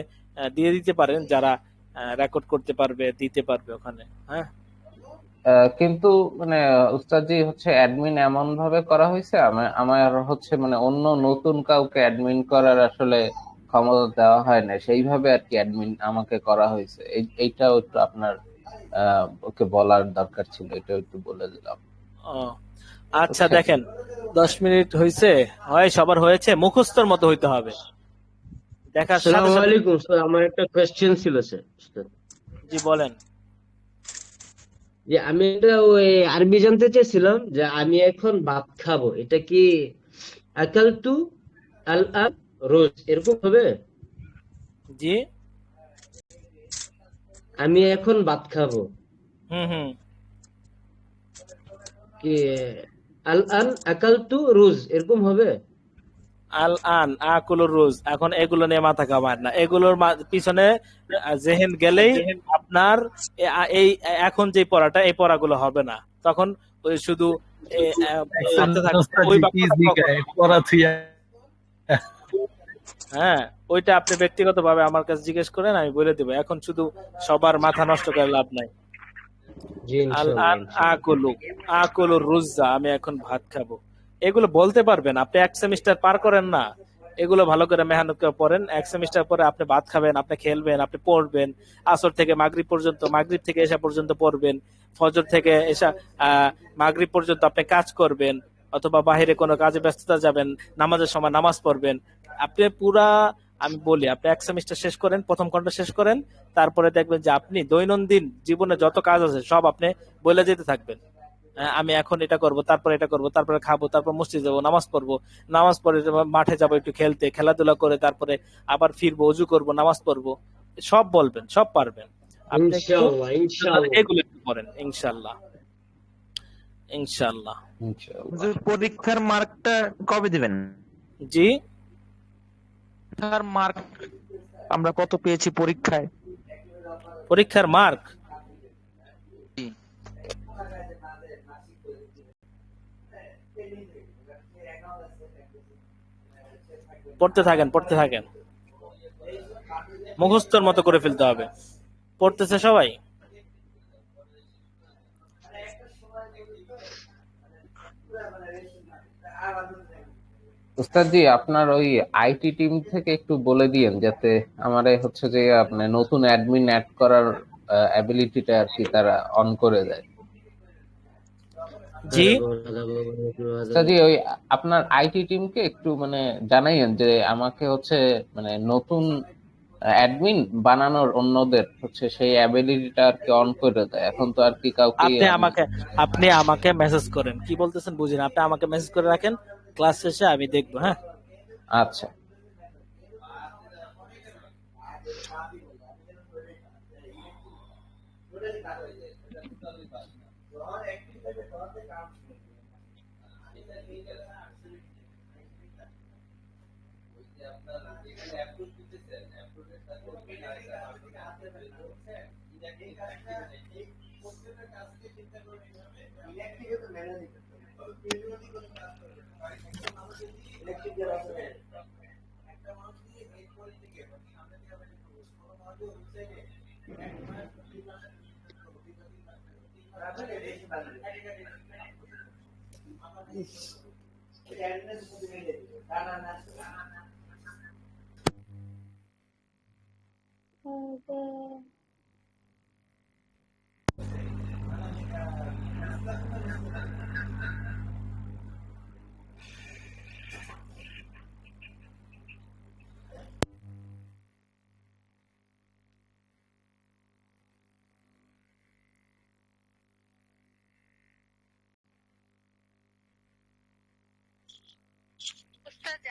দিয়ে দিতে পারেন, যারা রেকর্ড করতে পারবে, দিতে পারবে ওখানে। হ্যাঁ কিন্তু মানে উস্তাদ জি হচ্ছে অ্যাডমিন এমন ভাবে করা হয়েছে, আমার হচ্ছে মানে অন্য নতুন কাউকে অ্যাডমিন করার আসলে ক্ষমতা দেওয়া হয় না, সেইভাবে আর কি অ্যাডমিন আমাকে করা হয়েছে। এইটাও একটু আপনার ওকে বলার দরকার ছিল, এটা একটু বলে দিলাম। আচ্ছা দেখেন 10 মিনিট হয়েছে, হয় সবার হয়েছে, মুখস্থর মতো হইতে হবে। দেখার সাথে আসসালামু আলাইকুম স্যার, আমার একটা কোশ্চেন ছিল স্যার। জি বলেন। যে আমি এটা ওই আরবি জানতে চেয়েছিলাম যে আমি এখন ভাত খাবো, এটা কি আকালতু আল আন রোজ এরকম হবে? জি আমি এখন ভাত খাবো, কি আল আন আকালতু রোজ এরকম হবে? আল আন আকুলুর রুজ, এখন এগুলো নিয়ে মাথা কামার না, এগুলোর পিছনে জেহেন গেলেই আপনার এই এখন যে পড়াটা, এই পড়াগুলো হবে না, তখন ওই শুধু ভাবতে থাকবে ওই হ্যাঁ, ওইটা আপনি ব্যক্তিগতভাবে আমার কাছে জিজ্ঞেস করেন, আমি বলে দেবো। এখন শুধু সবার মাথা নষ্ট করে লাভ নাই। আল আন আকুলুর রুজ্জা, আমি এখন ভাত খাবো, এগুলো বলতে পারবেন। আপনি এক সেমিস্টার পার করেন না, এগুলো ভালো করে মেহনত করে পড়েন। এক সেমিস্টার পরে আপনি ভাত খাবেন, আপনি খেলবেন, আপনি পড়বেন, আসর থেকে মাগরিব পর্যন্ত, মাগরিব থেকে এশা পর্যন্ত পড়বেন, ফজর থেকে এশা মাগরিব পর্যন্ত আপনি কাজ করবেন, অথবা বাহিরে কোনো কাজে ব্যস্ততা যাবেন, নামাজের সময় নামাজ পড়বেন। আপনি পুরা, আমি বলি, আপনি এক সেমিস্টার শেষ করেন, প্রথম খণ্ড শেষ করেন, তারপরে দেখবেন যে আপনি দৈনন্দিন জীবনে যত কাজ আছে সব আপনি বলে যেতে থাকবেন। আমি এখন এটা করব, তারপরে এটা করব, তারপরে খাবো, তারপর মসজিদ যাবো, নামাজ পড়বো, নামাজ পড়ে মাঠে যাবো একটু খেলতে, খেলাধুলা করে তারপরে আবার ফিরবো, ওযু করব, নামাজ পড়বো, সব বলবেন, সব পারবেন আপনি। ইনশাআল্লাহ, ইনশাআল্লাহ, এগুলো একটু করেন, ইনশাআল্লাহ, ইনশাআল্লাহ। পরীক্ষার মার্কটা কবে দিবেন? জি, পরীক্ষার মার্ক আমরা কত পেয়েছি পরীক্ষায়? পরীক্ষার মার্ক পড়তে থাকেন, পড়তে থাকেন, মুখস্থর মতো করে ফেলতে হবে। পড়তেছে সবাই? উস্তাদ জি, আপনার ওই আইটি টিম থেকে একটু বলে দিয়েন যাতে আমার হচ্ছে যে আপনার নতুন অ্যাডমিন অ্যাড করার অ্যাবিলিটিটা আর কি তারা অন করে দেয়। জি উস্তাদ জি, ওই আপনার আইটি টিমকে একটু মানে জানাইয়েন যে আমাকে হচ্ছে মানে নতুন অ্যাডমিন বানানোর অন্যদের হচ্ছে সেই অ্যাবিলিটিটা আর কি অন করে দেয়। এখন তো আর কি কাউকে আপনি আমাকে মেসেজ করেন, কি বলতেছেন বুঝিনা, আপনি আমাকে মেসেজ করে রাখেন, ক্লাস শেষে আমি দেখবো। হ্যাঁ, আচ্ছা।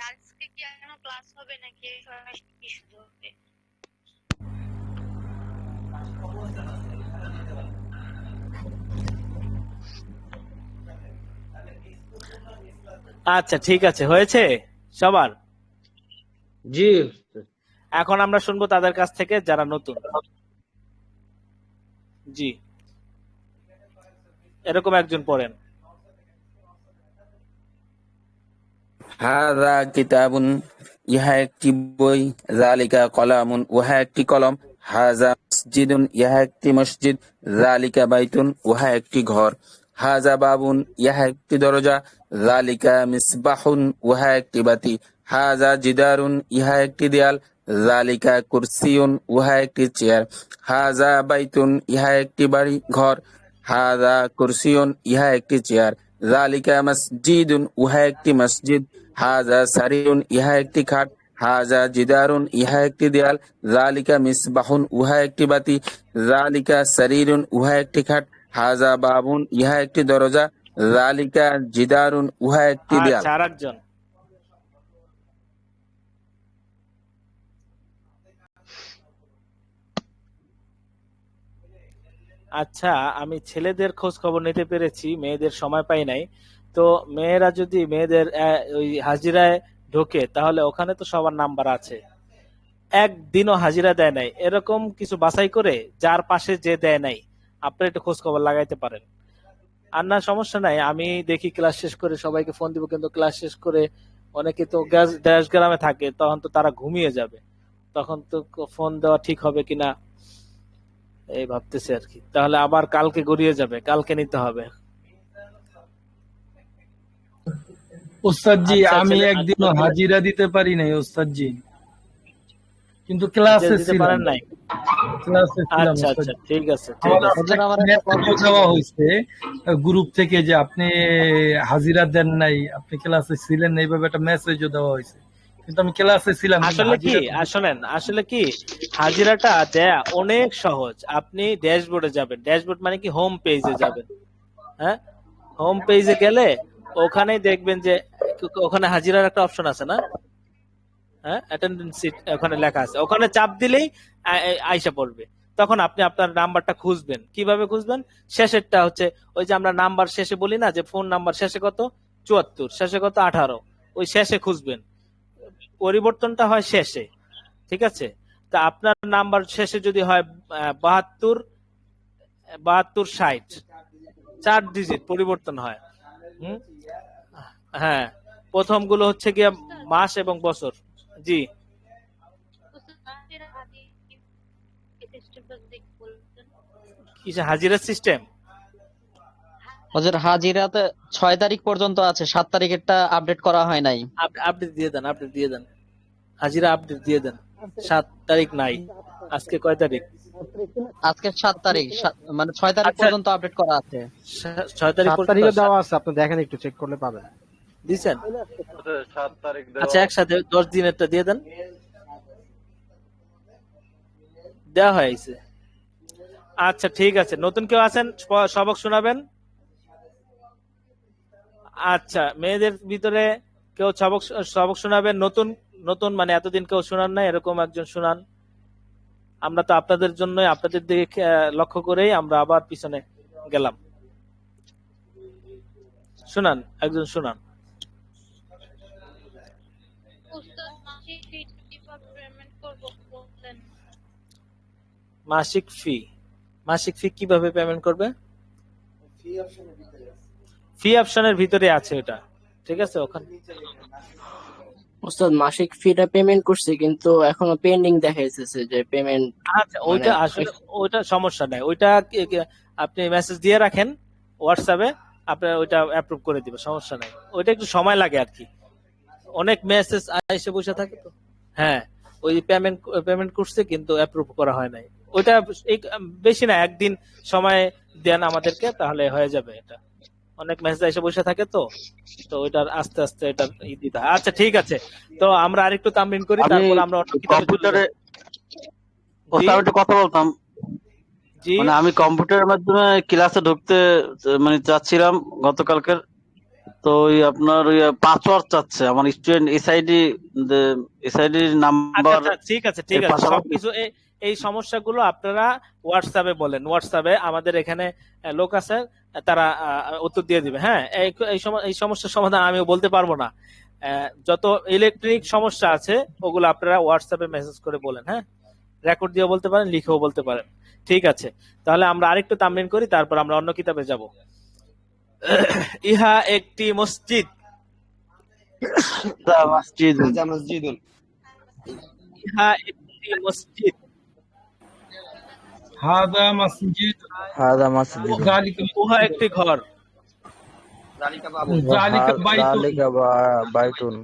আজকে কি এখনো ক্লাস হবে নাকি কি শুরু হবে? আচ্ছা ঠিক আছে, হয়েছে সবার? জি, এখন আমরা শুনবো তাদের কাছ থেকে যারা নতুন। জি, এরকম একজন পড়েন। হাযা কিতাবুন, ইহা একটি বই, যালিকা কলামুন, উহা একটি কলম, হাযা মসজিদুন, ইহা একটি মসজিদ, যালিকা বাইতুন, উহা একটি ঘর, হাযা বাবুন, ইহা একটি দরজা, যালিকা মিসবাহুন, উহা একটি বাতি, হাযা জিদারুন, ইহা একটি দেয়াল, যালিকা কুরসিয়ুন, উহা একটি চেয়ার, হাযা বাইতুন, ইহা একটি বাড়ি ঘর, হাযা কুরসিয়ুন, ইহা একটি চেয়ার, যালিকা মসজিদুন, উহা একটি মসজিদ, হাযা সারিরুন, ইহা একটি খাট, হাযা জিদারুন, ইহা একটি দেয়াল, যালিকা মিসবাহুন, উহা একটি বাতি, যালিকা সারিরুন, উহা একটি খাট, হাযা বাবুন, ইহা একটি দরজা, যালিকা জিদারুন, উহা একটি দেয়াল। আচ্ছা, আরেকজন। আচ্ছা, আমি ছেলেদের খোঁজ খবর নিতে পেরেছি, মেয়েদের সময় পাই নাই। তো মেয়েরা যদি মেয়েদের ওই হাজিরায় ঢোকে তাহলে ওখানে তো সবার নাম্বার আছে, একদিনও হাজিরা দেয় নাই, এরকম কিছু বাছাই করে যার পাশে যে দেয় নাই আপনি একটু খোঁজ খবর লাগাইতে পারেন। আর না সমস্যা নাই, আমি দেখি ক্লাস শেষ করে সবাইকে ফোন দিব, কিন্তু ক্লাস শেষ করে অনেকে তো দেশ গ্রামে থাকে, তখন তো তারা ঘুমিয়ে যাবে, তখন তো ফোন দেওয়া ঠিক হবে কিনা এই ভাবতেছি আর কি। তাহলে আবার কালকে গড়িয়ে যাবে, কালকে নিতে হবে। ওস্তাদজি আচ্ছা, আমি ছেলে- একদিনও আচ্ছা, হাজিরা দিতে পারি নাই ওস্তাদজি, কিন্তু ক্লাসে দিতে ছিলাম। পারেন নাই? ক্লাসে ছিলাম আচ্ছা আচ্ছা, ওস্তাদজি। ঠিক আছে ঠিক আমার আছে। মেসেজ দেওয়া হয়েছে গ্রুপ থেকে যে আপনি হাজিরা দেন নাই, আপনি ক্লাসে ছিলেন না, এইভাবে একটা মেসেজও দেওয়া হয়েছে, কিন্তু আমি ক্লাসে ছিলাম। কিন্তু আসলে কি হাজিরা শোনেন, আসলে কি হাজিরাটা দেয়া অনেক সহজ। আপনি ড্যাশবোর্ডে যাবেন, ড্যাশবোর্ড মানে কি হোম পেজে যাবেন, হ্যাঁ হোম পেজে গেলে ওখানেই দেখবেন যে ওখানে হাজিরার একটা অপশন আছে না, হ্যাঁ অ্যাটেন্ডেন্স সিট ওখানে লেখা আছে, ওখানে চাপ দিলেই আইসা পড়বে। তখন আপনি আপনার নাম্বারটা খুঁজবেন। কিভাবে খুঁজবেন? শেষেরটা হচ্ছে ওই যে আমরা নাম্বার শেষে বলি না যে ফোন নাম্বার শেষে কত 74, শেষে কত 18, ওই শেষে খুঁজবেন, পরিবর্তনটা হয় শেষে, ঠিক আছে? তা আপনার নাম্বার শেষে যদি হয় 72 60, 4 ডিজিট পরিবর্তন হয়। হুম, হ্যাঁ প্রথম গুলো হচ্ছে গিয়ে মাস এবং বছর। জি কিসে হাজিরা সিস্টেম? ওদের হাজিরাতে 6 তারিখ পর্যন্ত আছে, 7 তারিখেরটা আপডেট করা হয় নাই। আপডেট দিয়ে দেন, আপডেট দিয়ে দেন, হাজিরা আপডেট দিয়ে দেন। 7 তারিখ নাই, আজকে কয় তারিখ? আজকে 7 তারিখ, মানে 6 তারিখ আচ্ছা। পর্যন্ত আপডেট করা আছে। 6 তারিখ 7 পর্যন্ত তারিখে দেওয়া আছে, আপনি দেখেন একটু চেক করলে পাবেন। দিছেন? 7 তারিখ আচ্ছা একসাথে 10 দিনেরটা দিয়ে দেন। দেওয়া হয়েছে। আচ্ছা ঠিক আছে, নতুন কেউ আছেন সবক শোনাবেন? আচ্ছা মেয়েদের ভিতরে কেউ সবক শোনাবেন? নতুন নতুন মানে এতদিন কেউ শোনান না, এরকম একজন শোনান। আমরা তো আপনাদের জন্য, আপনাদের দিকে লক্ষ্য করেই আমরা আবার পিছনে গেলাম। শোনান, একজন শোনান। মাসিক ফি, মাসিক ফি কিভাবে পেমেন্ট করবে? ফি অপশনের ভিতরে আছে এটা, ঠিক আছে? ওখানে ওস্তাদ মাসিক ফিটা পেমেন্ট করছি, কিন্তু এখনো পেন্ডিং দেখাইতেছে যে পেমেন্ট। আচ্ছা ওইটা আসলে ওইটা সমস্যা নাই, ওইটা আপনি মেসেজ দিয়ে রাখেন হোয়াটসঅ্যাপে, আপনার ওইটা অ্যাপ্রুভ করে দিবে, সমস্যা নাই। ওইটা একটু সময় লাগে আর কি, অনেক মেসেজ এসে বসে থাকে তো। হ্যাঁ ওই পেমেন্ট করছে কিন্তু অ্যাপ্রুভ করা হয় নাই, ওইটা বেশি না, একদিন সময় দেন আমাদেরকে, তাহলে হয়ে যাবে। এটা অনেক মেসেজ এসে বসে থাকে তো, তো ওইটার আস্তে আস্তে এটা দিতে হয়। আচ্ছা ঠিক আছে, তো আমরা আরেকটু তামরিন করি, তারপর আমরা কম্পিউটারে একটা কথা বলতাম। মানে আমি কম্পিউটারের মাধ্যমে ক্লাসে ঢুকতে মানে চাচ্ছিলাম গতকালকের, তো ওই আপনার ওই পাসওয়ার্ড চাচ্ছে আমার স্টুডেন্ট এসআইডি নাম্বার। ঠিক আছে ঠিক আছে, সবকিছু এই সমস্যাগুলো আপনারা হোয়াটসঅ্যাপে বলেন, হোয়াটসঅ্যাপে আমাদের এখানে লোক আছে, তারা উত্তর দিয়ে দিবে। হ্যাঁ এই সমস্যার সমাধান আমিও বলতে পারবো না, যত ইলেকট্রনিক সমস্যা আছে ওগুলো আপনারা হোয়াটসঅ্যাপে মেসেজ করে বলেন। হ্যাঁ রেকর্ড দিয়েও বলতে পারেন, লিখেও বলতে পারেন। ঠিক আছে, তাহলে আমরা আরেকটু তামরিন করি, তারপর আমরা অন্য কিতাবে যাব। ইহা একটি মসজিদ, ইহা একটি মসজিদ, হাদা মসজিদ, হাদা মসজিদ, উহা একটি ঘর, যালিকা বাইতুন, যালিকা বাইতুন,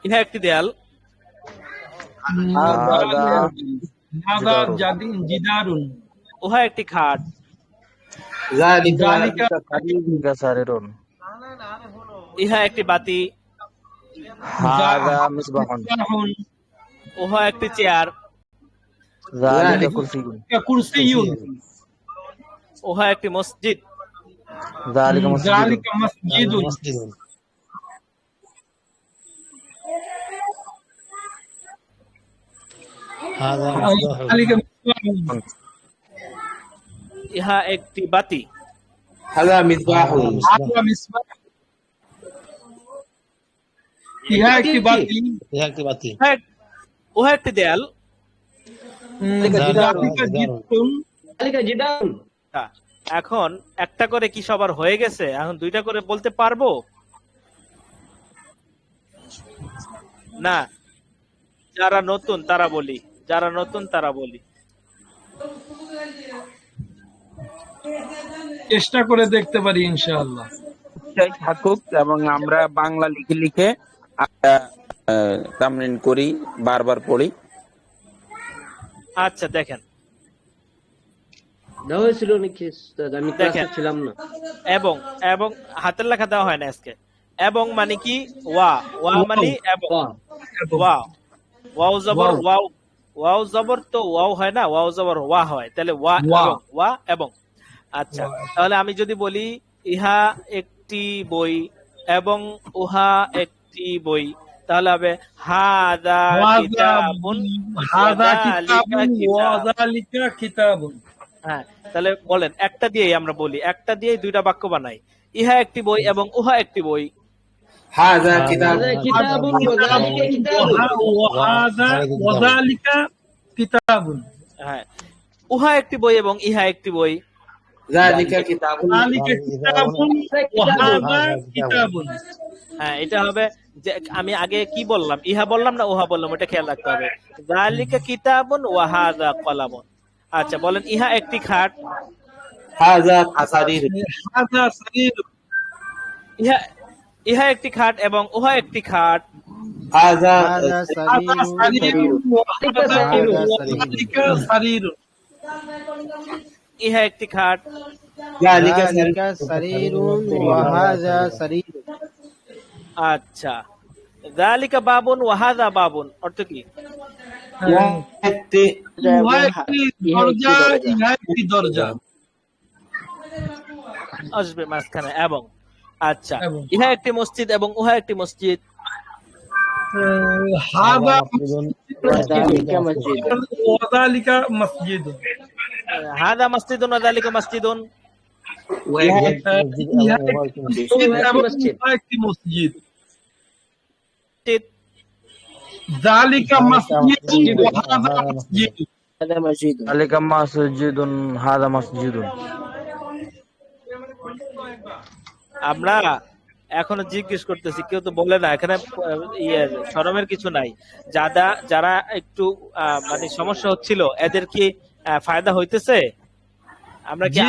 ইহা একটি দেয়াল, হাদা জিদারুন, উহা একটি খাট, যালিকা সারিরুন, ইহা একটি বাতি, হাদা মিসবাহুন, উহা একটি চেয়ার, যালিকা কুরসিয়ুন, কুরসিয়ুন, উহা একটি মসজিদ, যালিকা মসজিদুন, ইহা একটি বাতি, হাদা মিসবাহুন, ইহা একটি বাতি, উহা একটি দেয়াল। যালিকা জিদারুন, হ্যাঁ, এখন একটা করে কি সবার হয়ে গেছে? এখন দুইটা করে বলতে পারবো না? যারা নতুন তারা বলি, যারা নতুন তারা বলি। চেষ্টা করে দেখতে পারি ইনশাআল্লাহ। থাকুক, এবং আমরা বাংলা লিখে লিখে তামরিন করি, বারবার পড়ি। আচ্ছা দেখেন, দেওয়া হয়েছিল নাকি উস্তাদ? আমি ক্লাসে ছিলাম না। এবং এবং হাতের লেখা দেওয়া হয় না আজকে। এবং মানে কি? ওয়া, ওয়া মানে এবং, ওয়া, ওয়াও জবর ওয়াও, ওয়াও জবর তো ওয়াও হয় না, ওয়াও জবর ওয়া হয়, তাহলে ওয়া এবং, ওয়া এবং। আচ্ছা, তাহলে আমি যদি বলি ইহা একটি বই এবং উহা একটি বই, তাহলে হবে হাদা কিতাবুন, হাদা কিতাবুন ওয়া যালিকা কিতাবুন। হ্যাঁ, তাহলে বলেন একটা দিয়েই আমরা বলি, একটা দিয়েই দুইটা বাক্য বানাই। ইহা একটি বই এবং উহা একটি বই। হাযা কিতাবুন ওয়া যালিকা কিতাবুন। হ্যাঁ, উহা একটি বই এবং ইহা একটি বই। যালিকা কিতাবুন ওয়া হাযা কিতাবুন। হ্যাঁ, এটা হবে যে আমি আগে কি বললাম, ইহা বললাম না উহা বললাম, এটা খেয়াল রাখতে হবে। যালিকা কিতাবুন ওয়া হাযা কলামুন। আচ্ছা বলেন ইহা একটি খাট। হাযা সারির, হাযা সারির। ইহা, ইহা একটি খাট এবং উহা একটি খাট। হাযা সারির ওয়া যালিকা সারির। ইহা একটি খাট। যালিকা সারিরুন ওয়া হাযা সারির। আচ্ছা, যালিকা বাবুন ওয়া হাযা বাবুন অর্থ কি? একটি দরজা, ইহা একটি দরজা আসবে মাঝখানে এবং। আচ্ছা, ইহা একটি মসজিদ এবং উহা একটি মসজিদ। হাযা ওয়া যালিকা মসজিদ। হাযা মসজিদুন ওয়া যালিকা মসজিদুন। ইহা একটি মসজিদ। যালিকা মসজিদ ওয়া হাযা মসজিদ। যালিকা মসজিদুন হাযা মসজিদুন। আমরা এখনো জিজ্ঞেস করতেছি, কেউ তো বলে না। এখানে শরমের কিছু নাই। যারা একটু মানে সমস্যা হচ্ছিল, এদের কি ফায়দা হইতেছে? আমরা কি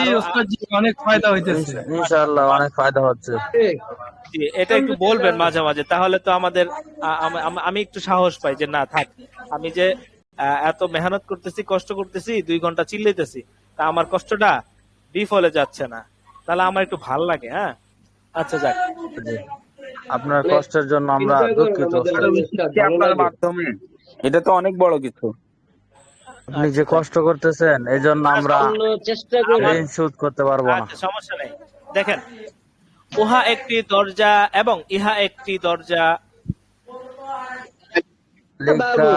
অনেক ফায়দা হইতেছে ইনশাআল্লাহ, অনেক ফায়দা হচ্ছে। এটা একটু বলবেন মাঝে মাঝে, তাহলে তো আমাদের আমি একটু সাহস পাই যে না থাক, আমি যে এত মেহনত করতেছি, কষ্ট করতেছি, 2 ঘন্টা চিল্লাইতেছি, তা আমার কষ্টটা বিফলে যাচ্ছে না, তাহলে আমার একটু ভাল লাগে। হ্যাঁ, আচ্ছা যাক, আপনার কষ্টের জন্য আমরা দুঃখিত। আপনার মাধ্যমে এটা তো অনেক বড় কিছু। আপনি যে কষ্ট করতেছেন এই জন্য আমরা চেষ্টা করি ঋণ শোধ করতে পারবো না। আচ্ছা সমস্যা নেই। দেখেন, উহা একটি দরজা এবং ইহা একটি দরজা। লিখা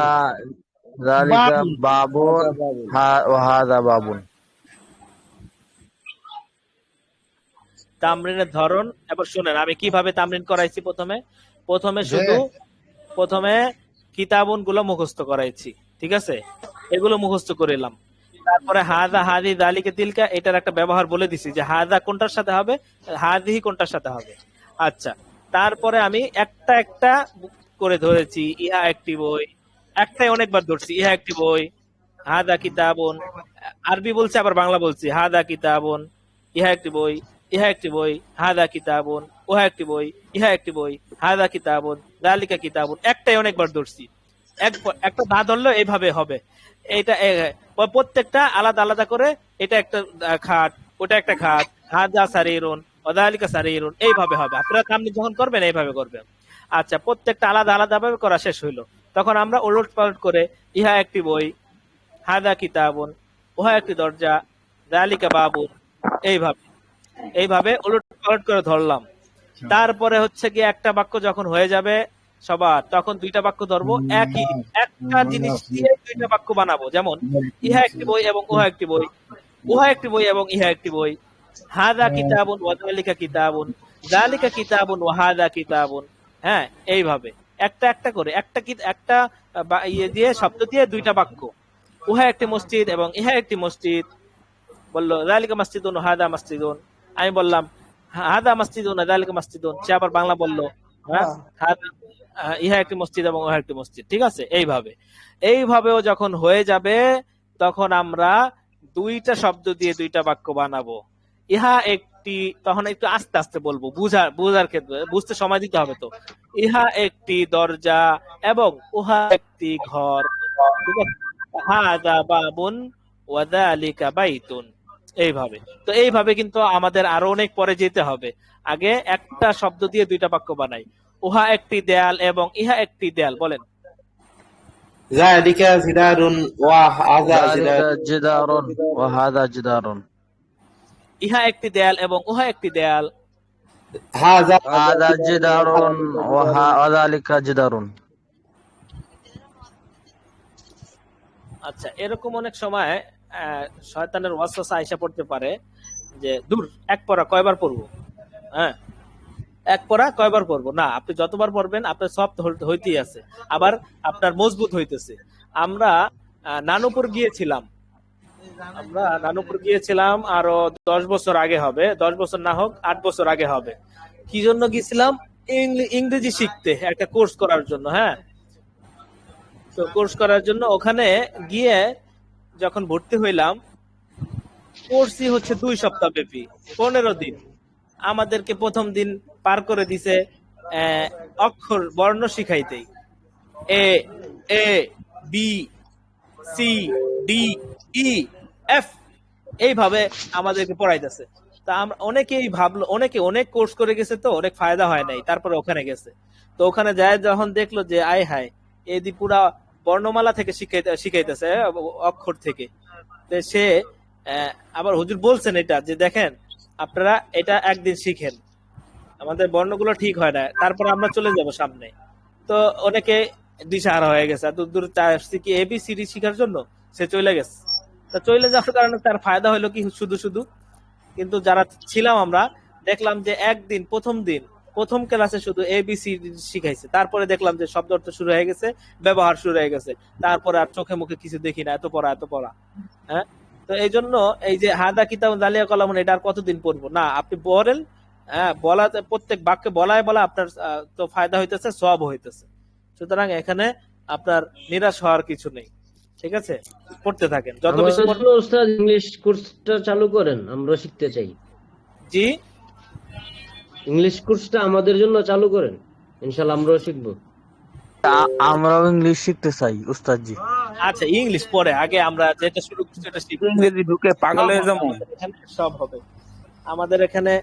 যালিকা বাবুন ওয়া হাযা বাবুন। তামরিনের ধরন এবার শুনেন, আমি কিভাবে তামরিন করাইছি। প্রথমে কিতাবুন গুলো মুখস্থ করাইছি, ঠিক আছে? এগুলো মুখস্থ করিলাম। তারপরে হাযা, হাযি, যালিকা, তিলকা, এটার একটা ব্যবহার বলে দিছি যে হাযা কোনটার সাথে হবে, হাযিহি কোনটার সাথে হবে। আচ্ছা, তারপরে আমি একটা একটা করে ধরেছি। ইহা একটি বই, একটাই অনেকবার ধরছি। ইহা একটি বই, হাযা কিতাবুন, আরবি বলছি আবার বাংলা বলছি। হাযা কিতাবুন, ইহা একটি বই, ইহা একটি বই, হাযা কিতাবুন, উহা একটি বই, ইহা একটি বই, হাযা কিতাবুন, যালিকা কিতাবুন, একটাই অনেকবার ধরছি। একটা না ধরলেও এইভাবে হবে। এটা প্রত্যেকটা আলাদা আলাদা করে, এটা একটা খাট, ওটা একটা খাট, হাযা সারিরুন ওয়া যালিকা সারিরুন, এইভাবে হবে। আপনারা তামরিন যখন করবেন এইভাবে করবেন। আচ্ছা, প্রত্যেকটা আলাদা আলাদা ভাবে করা শেষ হইলো, তখন আমরা উলট পালট করে ইহা একটি বই, হাযা কিতাবুন, উহা একটি দরজা, যালিকা বাবুন, এইভাবে উলট পালট করে ধরলাম। তারপরে হচ্ছে গিয়ে একটা বাক্য যখন হয়ে যাবে সবার, তখন 2টা বাক্য ধরবো। একটা জিনিস দিয়ে 2টা বাক্য বানাবো। যেমন ইহা একটি বই এবং উহা একটি বই, উহা একটি বই এবং ইহা একটি বই, হাযা কিতাবুন ওয়া যালিকা কিতাবুন, যালিকা কিতাবুন ওয়া হাযা কিতাবুন। হ্যাঁ, এইভাবে একটা একটা করে একটা ইয়ে দিয়ে শব্দ দিয়ে দুইটা বাক্য, উহা একটি মসজিদ এবং ইহা একটি মসজিদ। বললো যালিকা মসজিদুন হাদা মসজিদুন, আমি বললাম হাদা মসজিদুন যালিকা মসজিদুন, সে আবার বাংলা বললো ইহা একটি মসজিদ এবং উহা একটি মসজিদ। ঠিক আছে, এইভাবেও যখন হয়ে যাবে তখন আমরা দুইটা শব্দ দিয়ে দুইটা বাক্য বানাবো। ইহা একটি, তখন একটু আস্তে আস্তে বলবো, বুঝার ক্ষেত্রে বুঝতে সময় দিতে হবে। তো ইহা একটি দরজা এবং উহা একটি ঘর। ঠিক আছে, হাদা বাবুন ওয়া যালিকা বাইতুন। এইভাবে কিন্তু আমাদের আরো অনেক পরে যেতে হবে। আগে একটা শব্দ দিয়ে দুইটা বাক্য বানাই, উহা একটি দেয়াল এবং ইহা একটি দেয়াল। বলেন যালিকা জিদারুন ওয়া হাযা যালিকা জিদারুন ওয়া হাযা জিদারুন। ইহা একটি দেয়াল এবং উহা একটি দেয়াল। হাযা জিদারুন ওয়া যালিকা জিদারুন। আচ্ছা, এরকম অনেক সময় শয়তানের ওয়াসওয়াসা আইসা পড়তে পারে যে দূর এক পড়া কয়বার পড়বো, হ্যাঁ এক পড়া কয়বার পড়বো না, আপনি যতবার পড়বেন আপনার সব হইতেই আছে, আবার আপনার মজবুত হইতেছে। আমরা নানুপুর গিয়েছিলাম আরো 10 বছর আগে হবে, 10 বছর না হোক 8 বছর আগে হবে। কি জন্য গিয়েছিলাম? ইংরেজি শিখতে, একটা কোর্স করার জন্য। হ্যাঁ, তো কোর্স করার জন্য ওখানে গিয়ে যখন ভর্তি হইলাম, কোর্সই হচ্ছে 2 সপ্তাহ ব্যাপী, 15 দিন। আমাদেরকে প্রথম দিন পার করে দিছে অক্ষর বর্ণ শিখাইতেই, A B C D E F, এইভাবে আমাদেরকে পড়াইতেছে। তা আমরা অনেকেই ভাবলো, অনেক কোর্স করে গেছে তো অনেক ফায়দা হয় নাই, তারপরে ওখানে গেছে। তো ওখানে যায় যখন দেখলো যে আয় হায়, এদি পুরা বর্ণমালা থেকে শিখাইতেছে, অক্ষর থেকে। সে আবার হুজুর বলছেন এটা যে দেখেন আপনারা এটা একদিন শিখেন, আমাদের বর্ণগুলো ঠিক হয় না, তারপরে আমরা চলে যাব সামনে। তো অনেকে দিশাহারা হয়ে গেছে, দূর কি এবিসিডি শিখার জন্য সে চলে গেছে। তা চলে যাওয়ার কারণে তার ফায়দা হলো কি শুধু, কিন্তু যারা ছিলাম আমরা দেখলাম যে একদিন প্রথম ক্লাসে শুধু এবিসিডি শিখাইছে, তারপরে দেখলাম যে শব্দ অর্থ শুরু হয়ে গেছে, ব্যবহার শুরু হয়ে গেছে, তারপরে আর চোখে মুখে কিছু দেখি না, এত পড়া। হ্যাঁ, তো এই জন্য এই যে হাদা কিতাব জালিয়া কলাম, এটা আর কতদিন পড়বো না, আপনি বলেন। হ্যাঁ, বলাতে প্রত্যেক বাক্যে বলা আপনার তো ফায়দা হইতেছে, সওয়াব হইতেছে। সুতরাং এখানে আপনার নিরাশ হওয়ার কিছু নেই। ঠিক আছে, পড়তে থাকেন, যত বেশি উস্তাদ ইংলিশ কোর্সটা চালু করেন, আমরা শিখতে চাই। জি, ইংলিশ কোর্সটা আমাদের জন্য চালু করেন, ইনশাআল্লাহ আমরাও শিখবো। আমরাও ইংলিশ শিখতে চাই উস্তাদ জি। আচ্ছা, ইংলিশ পরে, আগে আমরা যেটা শুরু করছি সেটা শিখব। ইংরেজি ঢুকে পাগল হয়ে যাবো। সব হবে আমাদের এখানে,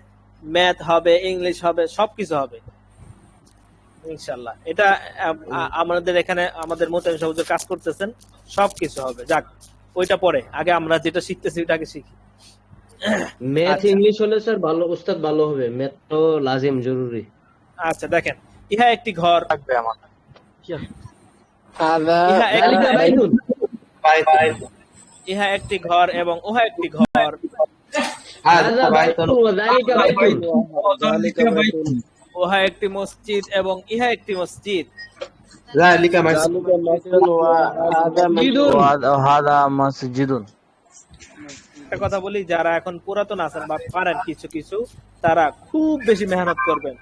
ম্যাথ হবে, ইংলিশ হবে, সবকিছু হবে ইনশাআল্লাহ। এটা আমাদের এখানে আমাদের মোতায়েন সহজে কাজ করতেছেন, সবকিছু হবে। যাক, ওইটা পরে, আগে আমরা যেটা শিখতেছি ওইটাকে শিখি। ম্যাথ ইংলিশ হলে স্যার ভালো, উস্তাদ ভালো হবে, ম্যাথ তো লাজিম জরুরি। আচ্ছা দেখেন, ইহা একটি ঘর থাকবে আমার, ইহা একটি ঘর এবং উহা একটি ঘর। উহা একটি মসজিদ এবং ইহা একটি মসজিদ। একটা কথা বলি, যারা এখন পুরাতন আছেন বা পারেন কিছু, তারা খুব বেশি মেহনত করবেন।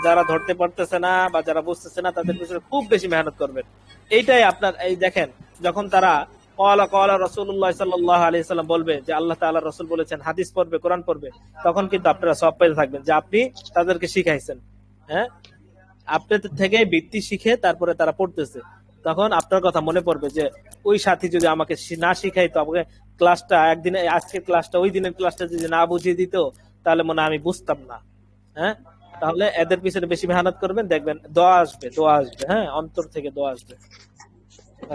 যারা ধরতে পারতেছে না বা যারা বুঝতেছে না, তাদের পিছনে খুব বেশি মেহনত করবেন। এইটাই আপনার, এই দেখেন, যখন তারা ক্বালা রাসূলুল্লাহ সাল্লাল্লাহু আলাইহি ওয়াসাল্লাম বলবে যে আল্লাহ তাআলা রাসূল বলেছেন, হাদিস পড়বে, কোরআন পড়বে, তখন কিন্তু আপনারা সওয়াব পেতে থাকবেন যে আপনি তাদেরকে শিখাইছেন। হ্যাঁ, আপনাদের থেকে ভিত্তি শিখে তারপরে তারা পড়তেছে, তখন আপনার কথা মনে পড়বে যে ওই সাথী যদি আমাকে না শিখাইতো, আমাকে ক্লাসটা একদিনে, আজকের ক্লাসটা ওই দিনের ক্লাসটা যদি না বুঝিয়ে দিত, তাহলে মনে আমি বুঝতাম না। হ্যাঁ, তাহলে এদের পিছনে বেশি মেহনত করবেন, দেখবেন দোয়া আসবে। হ্যাঁ, অন্তর থেকে দোয়া আসবে।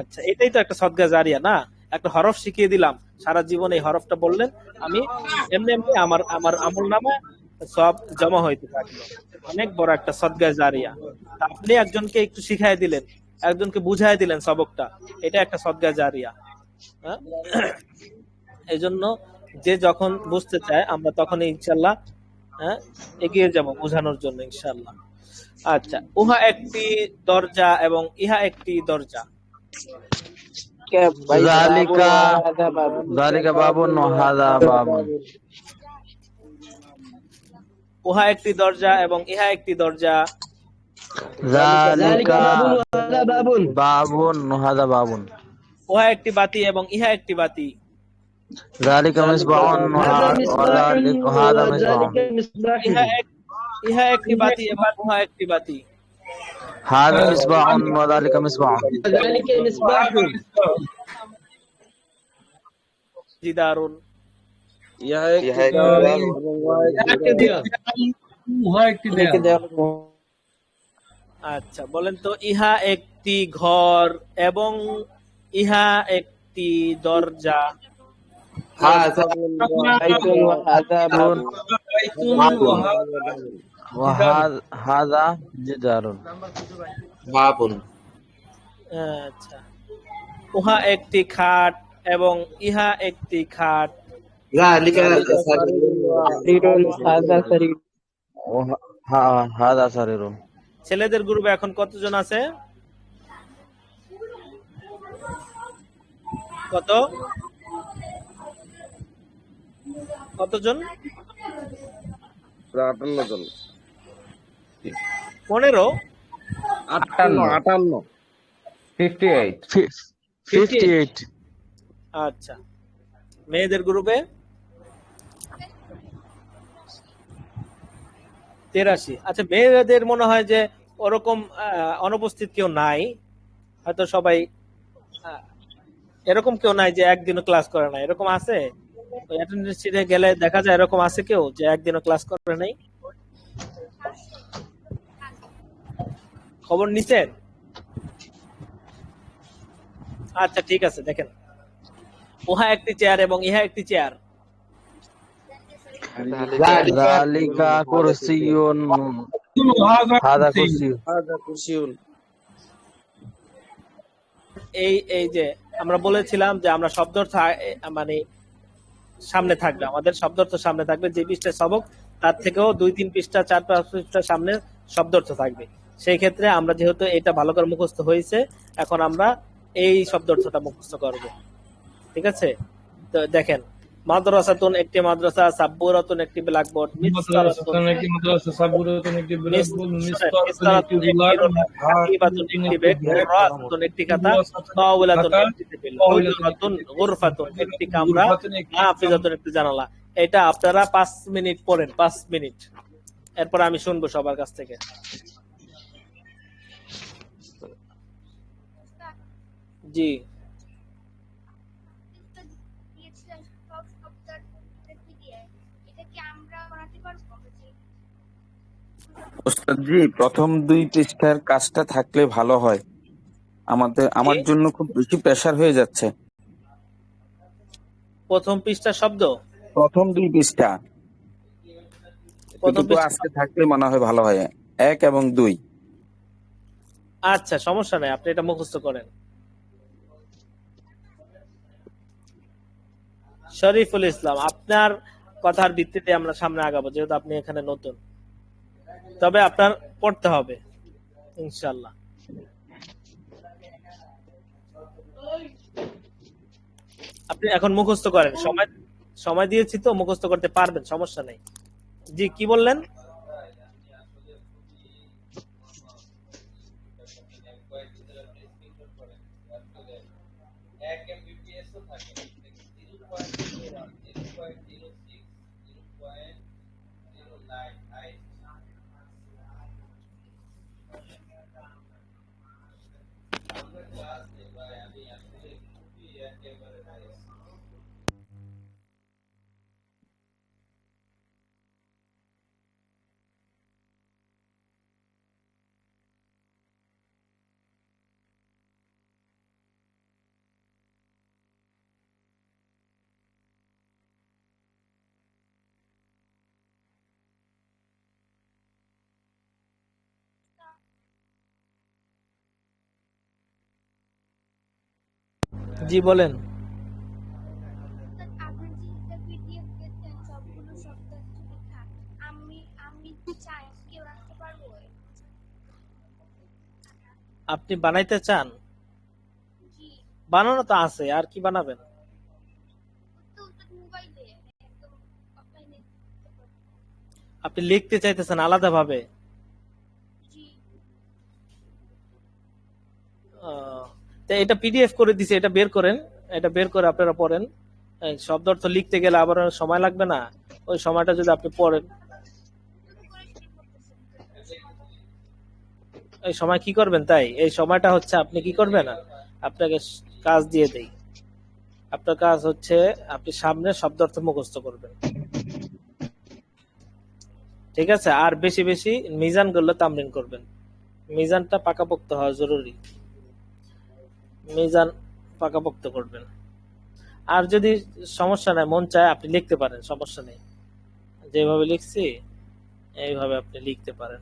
আচ্ছা, এটাই তো একটা সদকা জারিয়া না, একটা হরফ শিখিয়ে দিলাম, সারা জীবন এই হরফটা বললেন, আমি এমনি আমার আমল নামে সব জমা হইতে থাকলো, অনেক বড় একটা সদকা জারিয়া। আপনি একজনকে একটু শিখাই দিলেন, একজনকে বুঝাই দিলেন সবকটা, এটা একটা সদকা জারিয়া। হ্যাঁ, এই জন্য যে যখন বুঝতে চায় আমরা তখন ইনশাল্লাহ এগিয়ে যাব বোঝানোর জন্য ইনশাল্লাহ। আচ্ছা, উহা একটি দরজা এবং ইহা একটি দরজা। যালিকা যালিকা বাবুন ওয়া হাযা বাবুন। উহা একটি দরজা এবং ইহা একটি দরজা। যালিকা বাবুন ওয়া হাযা বাবুন। উহা একটি বাতি এবং ইহা একটি বাতি। যালিকা মিসবাহুন ওয়া যালিকা হাযা মিসবাহুন। ইহা একটি বাতি এবং উহা একটি বাতি। হাযা মিসবাহুন ওয়া যালিকা মিসবাহুন। জিদারুন। আচ্ছা, বলেন তো ইহা একটি ঘর এবং ইহা একটি দরজা। ওয়া হাযা জিদারুন। বাবুন। আচ্ছা, উহা একটি খাট এবং ইহা একটি খাট। যালিকা হাযা সারিরুন। ছেলেদের গ্রুপে এখন কতজন আছে? কতজন? 58 জন। 15? 58 58 আচ্ছা, মেয়েদের গ্রুপে 83। আচ্ছা, মেয়েদের মনে হয় যে ওরকম অনুপস্থিত কেউ নাই, হয়তো সবাই এরকম কেউ নাই যে একদিনও ক্লাস করে না, এরকম আছে? অ্যাটেন্ডেন্স শিটে গেলে দেখা যায় এরকম আছে কেউ যে একদিনও ক্লাস করে নাই? খবর নিছেন? আচ্ছা, ঠিক আছে, দেখেন উহা একটি চেয়ার এবং ইহা একটি চেয়ার। যালিকা কুরসিয়ুন হাযা কুরসিয়ুন। এই যে আমরা বলেছিলাম যে আমরা শব্দার্থ মানে সামনে থাকবে, আমাদের শব্দার্থ সামনে থাকবে। যে পৃষ্ঠা সবক তার থেকেও 2-3 পৃষ্ঠা 4-5 পৃষ্ঠা সামনে শব্দার্থ থাকবে। সেই ক্ষেত্রে আমরা যেহেতু এটা ভালো করে মুখস্থ হয়েছে, এখন আমরা এই শব্দার্থটা মুখস্থ করব। ঠিক আছে? তো দেখেন, মাদ্রাসাতুন একটি মাদ্রাসা, সাব্বুরাতুন একটি ব্ল্যাকবোর্ড, মিসকারাতুন একটি মাদ্রাসা, সাব্বুরাতুন একটি ব্ল্যাকবোর্ড, মিসকারাতুন একটি রোড, হাকিবাতুন একটি ব্যাগ, রাসাতুন একটি খাতা, তাওলাতুন একটি টেবিল, হুজরাতুন গুরফাতুন একটি কামরা, নাফিজাতুন একটি জানালা। এটা আপনারা 5 মিনিট পড়েন, 5 মিনিট। এরপর আমি শুনবো সবার কাছ থেকে। জি, ওস্তাদ জি, প্রথম 2 পৃষ্ঠার কাজটা থাকলে ভালো হয়। আমার জন্য খুব বেশি প্রেসার হয়ে যাচ্ছে। প্রথম পৃষ্ঠা শব্দ, প্রথম 2 পৃষ্ঠা এটুকু আজকে থাকলে মনে হয় ভালো হয়, 1 এবং 2। আচ্ছা, সমস্যা নাই, আপনি এটা মুখস্থ করেন। শরীফুল ইসলাম, আপনার কথার ভিত্তিতে আমরা সামনে আগাবো, যেহেতু আপনি এখানে নতুন। তবে আপনার পড়তে হবে ইনশাআল্লাহ। আপনি এখন মুখস্থ করেন, সময় দিয়েছি তো, মুখস্থ করতে পারবেন, সমস্যা নেই। জি, কি বললেন? জি, বলেন। আপনি বানাইতে চান? বানানো তো আছে, আর কি বানাবেন? আপনি লিখতে চাইতেছেন আলাদা ভাবে? তো এটা পিডিএফ করে দিছে, এটা বের করেন, এটা বের করে আপনারা পড়েন। শব্দ অর্থ লিখতে গেলে আবার সময় লাগবে না? ওই সময়টা যদি আপনি পড়েন, এই সময় কি করবেন? তাই এই সময়টা হচ্ছে আপনি কি করবেন, আপনাকে কাজ দিয়ে দেই। আপনার কাজ হচ্ছে আপনি সামনে শব্দ অর্থ মুখস্থ করবেন, ঠিক আছে? আর বেশি বেশি মিজান গুলো তামরিন করবেন। মিজানটা পাকাপোক্ত হওয়া জরুরি, মিজান পাকাপোক্ত করবেন। আর যদি সমস্যা নাই, মন চায় আপনি লিখতে পারেন, সমস্যা নেই। যেভাবে লিখছি এইভাবে আপনি লিখতে পারেন।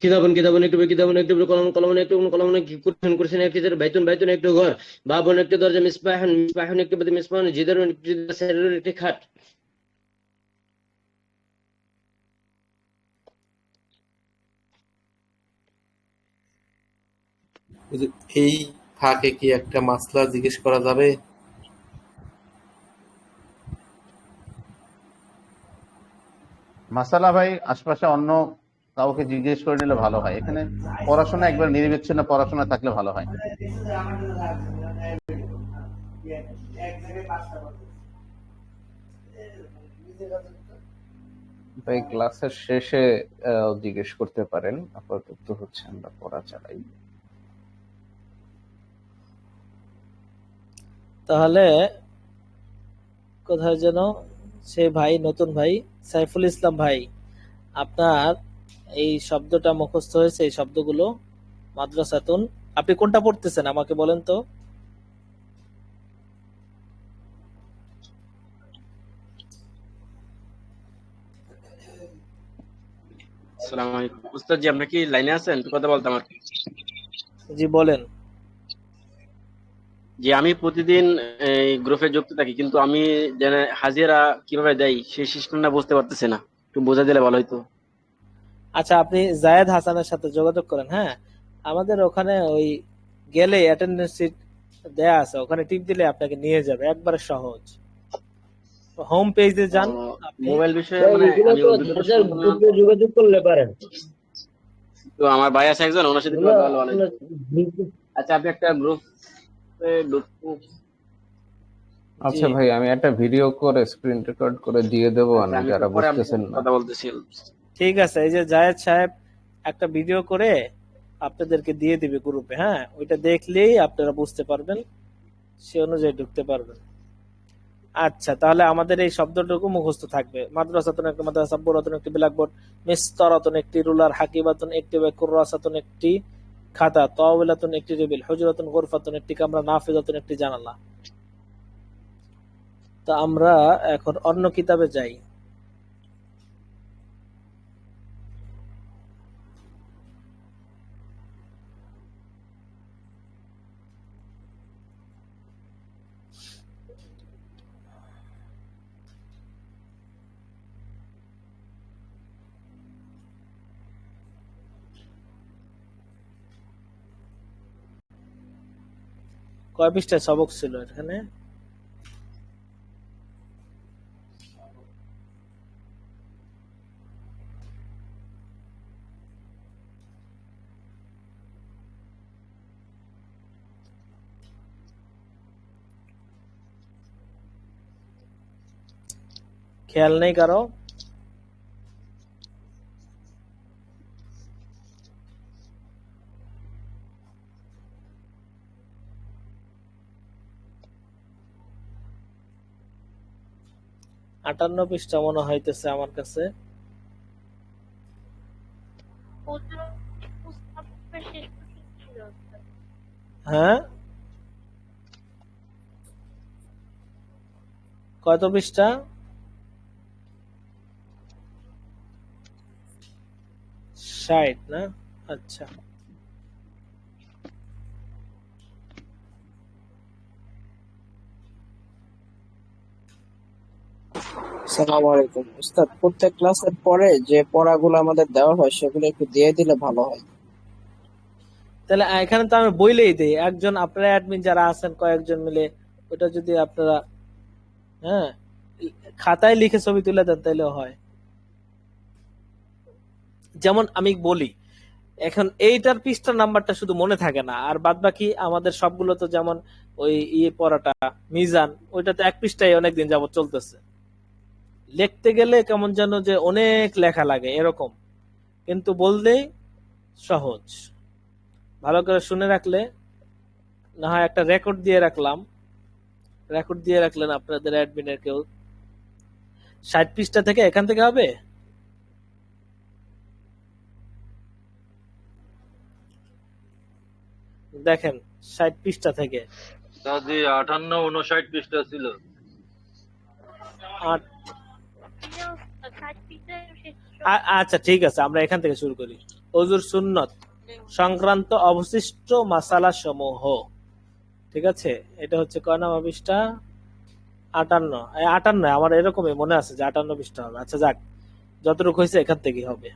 কিতাবন কিতাবন একটু কিতাবন একটু কলম কলমন একটু কলমন কুরসিন কুরসিন একটু বাইতুন বাইতুন একটু ঘর বাবন একটু দরজা মিসবাহন মিসবাহন একটু বাদ মিসবাহন জিদারুন একটু সারুন একটু খাট। এই ফাঁকে কি একটা মাসলা জিজ্ঞেস করা যাবে? মাসালা ভাই আশপাশে অন্য কাউকে জিজ্ঞেস করে নিলে ভালো হয়। এখানে পড়াশোনা একবার নিরবিচ্ছিন্ন পড়াশোনা থাকলে ভালো হয়। ভাই ক্লাসের শেষে জিজ্ঞেস করতে পারেন, আপাতত হচ্ছে আমরা পড়া চালাই। তাহলে কোথায় যেন সেই ভাই, নতুন ভাই সাইফুল ইসলাম ভাই, আপনার এই শব্দটা মুখস্থ হয়েছে, এই শব্দগুলো মাদ্রাসাতুন। আপনি কোনটা পড়তেছেন আমাকে বলেন তো? আসসালামু আলাইকুম উস্তাদ জি, আপনি কি লাইনে আছেন? একটু কথা বলতাম আর কি। জি বলেন। জি, আমি প্রতিদিন এই গ্রুপে যুক্ত থাকি, কিন্তু আমি জানে হাজিরা কিভাবে দেয় সেই সিস্টেমটা বুঝতে পারতেছি না, একটু বোঝা দিলে ভালো হতো। আচ্ছা, আপনি জায়েদ হাসানের সাথে যোগাযোগ করেন। হ্যাঁ, আমাদের ওখানে ওই গেলে অ্যাটেন্ডেন্স শিট দেয়া আছে, ওখানে টিপ দিলে আপনাকে নিয়ে যাবে, একবারে সহজ। হোম পেজে যান আপনি। মোবাইল বিষয়ে মানে আমি অভিজ্ঞতা সম্পন্ন, গ্রুপে যোগাযোগ করলে পারেন। তো আমার ভাই আছে একজন, ওনার সাথে কথা বলা ভালো হতো। আচ্ছা, আপনি একটা গ্রুপ আচ্ছা ভাই, আমি একটা ভিডিও করে স্ক্রিন রেকর্ড করে দিয়ে দেবো, আমি যারা পরে বুঝতেছেন না। কথা বলতেছি। ঠিক আছে, এই যে জায়েদ সাহেব একটা ভিডিও করে আপনাদেরকে দিয়ে দিবে গ্রুপে। হ্যাঁ, ওইটা দেখলেই আপনারা বুঝতে পারবেন, সে অনুযায়ী ঢুকতে পারবেন। আচ্ছা, তাহলে আমাদের এই শব্দটুকু মুখস্থ থাকবে। মাদ্রাসাতুন একটি মাদ্রাসা, সাব্বুরাতুন একটি ব্ল্যাকবোর্ড, মিসতারাতুন একটি রুলার, হাকিবাতুন একটি ব্যাগ, কুররাসাতুন একটি খাতা, তাওবিলাতুন একটি টেবিল, হুজরাতুন গুরফাতুন একটি কামরা, নাফিজাতুন একটি জানালা। তো আমরা এখন অন্য কিতাবে যাই। কয় পৃষ্ঠার সবক ছিল এখানে? খেয়াল নেই কারো? আটান্ন পৃষ্ঠা মনে হইতেছে আমার কাছে। হ্যাঁ, কত পৃষ্ঠা? 60 না? আচ্ছা, আসসালামু আলাইকুম উস্তাদ, প্রত্যেক ক্লাসের পরে যে পড়াগুলো আমাদের দেওয়া হয় সেগুলো একটু দিয়ে দিলে ভালো হয়। তাহলে এখানে তো আমি বইলেই দিই, একজন আপনারা অ্যাডমিন যারা আছেন কয়েকজন মিলে ওটা যদি আপনারা হ্যাঁ খাতায় লিখে ছবি তুলে দেন তাহলেও হয়। যেমন আমি বলি, এখন এইটার পৃষ্ঠার নাম্বারটা শুধু মনে থাকে না, আর বাদ বাকি আমাদের সবগুলো তো যেমন ওই পড়াটা মিজান, ওইটাতে এক পৃষ্ঠায় অনেকদিন যাবত চলতেছে। লিখতে গেলে কেমন যেন যে অনেক লেখা লাগে এরকম, কিন্তু বললেই সহজ। ভালো করে শুনে রাখলে, না হয় একটা রেকর্ড দিয়ে রাখলাম, রেকর্ড দিয়ে রাখলেন আপনাদের অ্যাডমিনের কেউ। 60 পৃষ্ঠা থেকে এখান থেকে হবে। দেখেন 60 পৃষ্ঠা থেকে জি 58-59 পৃষ্ঠা ছিল। আচ্ছা ঠিক আছে, আমরা এখান থেকে শুরু করি। ওযুর সুন্নত সংক্রান্ত অবশিষ্ট মাসালা সমূহ, ঠিক আছে? এটা হচ্ছে কয় নাম্বার পৃষ্ঠা? 58 আমার এরকমই মনে আছে যে 58 পৃষ্ঠা হবে। আচ্ছা যাক, যতটুকু হয়েছে এখান থেকেই হবে।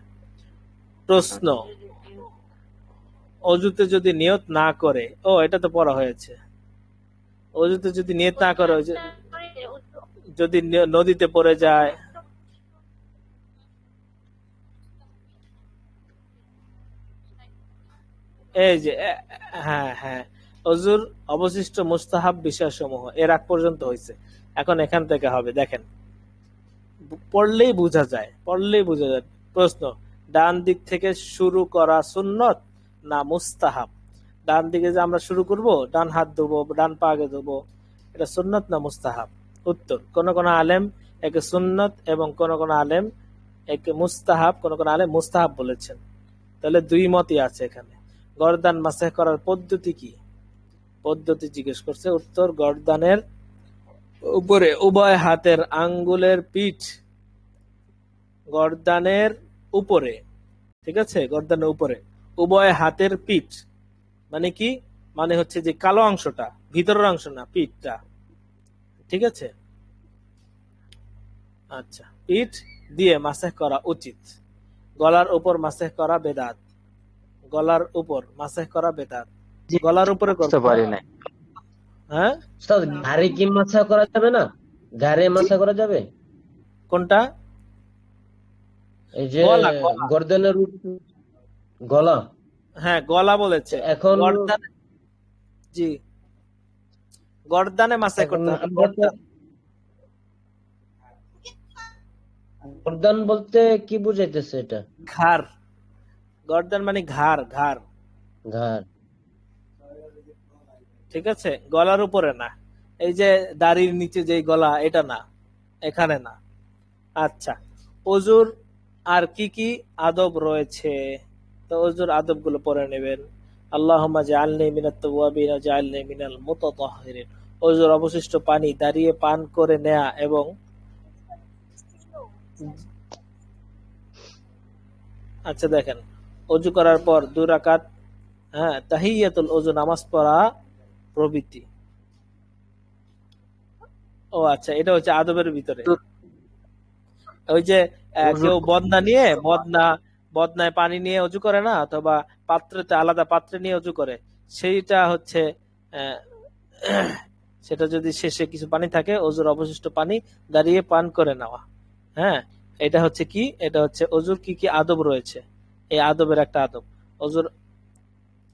প্রশ্ন, অজুতে যদি নিয়ত না করে, ও এটা তো পড়া হয়েছে, অজুতে যদি নিয়ত না করে, যদি নদীতে পড়ে যায়, এই যে হ্যাঁ হ্যাঁ, অজুর অবশিষ্ট মুস্তাহাব বিষয়সমূহ এর আগ পর্যন্ত হয়েছে, এখন এখান থেকে হবে। দেখেন পড়লেই বোঝা যায়, পড়লেই বোঝা যায়। প্রশ্ন, ডান দিক থেকে শুরু করা সুন্নত না মুস্তাহাব? ডান দিকে যে আমরা শুরু করব, ডান হাত ধোবো, ডান পা আগে ধোবো, এটা সুন্নত না মুস্তাহাব? উত্তর, কোন কোন আলেম একে সুন্নত এবং কোন কোন আলেম একে মুস্তাহাব, কোন কোন আলেম মুস্তাহাব বলেছেন। তাহলে দুই মতই আছে এখানে। গর্দান মাসেহ করার পদ্ধতি কি? পদ্ধতি জিজ্ঞেস করছে। উত্তর, গর্দানের উপরে উভয় হাতের আঙ্গুলের পিঠ, গর্দানের উপরে, ঠিক আছে? গর্দানের উপরে উভয় হাতের পিঠ মানে কি? মানে হচ্ছে যে কালো অংশটা, ভিতরের অংশ না, পিঠটা, ঠিক আছে? আচ্ছা, পিঠ দিয়ে মাসেহ করা উচিত। গলার উপর মাসেহ করা বেদাত, গলার উপর মাসেহ করা বেদাত। গলার উপরে করতে পারি না। হ্যাঁ উস্তাদ, ঘাড়ে কি মাসা করা যাবে না? ঘাড়ে মাসা করা যাবে? কোনটা? এই যে গর্দনের গলা। হ্যাঁ গলা বলেছে এখন। জি, গর্দানে মাসে করতে হবে। গর্দান বলতে কি বুঝাইতেছে এটা? ঘাড়, গর্দান মানে ঘাড়, ঘাড়, ঘাড়, ঠিক আছে? গলার উপরে না, এই যে দাড়ির নিচে যে গলা, এটা না, এখানে না। আচ্ছা, ওযুর আর কি কি আদব রয়েছে? তো ওযুর আদব গুলো পড়ে নেবেন। আল্লাহুম্মা জাআলনি মিনাত তাওয়াবিন ওয়া জাআলনি মিনাল মুতাতাহহিরিন। ওযুর অবশিষ্ট পানি দাঁড়িয়ে পান করে নেয়া এবং আচ্ছা দেখেন, ওযু করার পর 2 রাকাত তাহিয়াতুল ওযু নামাজ পড়া প্রভৃতি। ও আচ্ছা, এটা হচ্ছে আদবের ভিতরে। ওই যে কেউ বদনা নিয়ে, বদনায় পানি নিয়ে ওযু করে না, অথবা পাত্রতে, আলাদা পাত্রে নিয়ে ওযু করে, সেইটা হচ্ছে সেটা যদি শেষে কিছু পানি থাকে, ওযুর অবশিষ্ট পানি দাঁড়িয়ে পান করে নেওয়া। হ্যাঁ, এটা হচ্ছে কি? এটা হচ্ছে ওযুর কি কি আদব রয়েছে, এই আদবের একটা আদব। ওযুর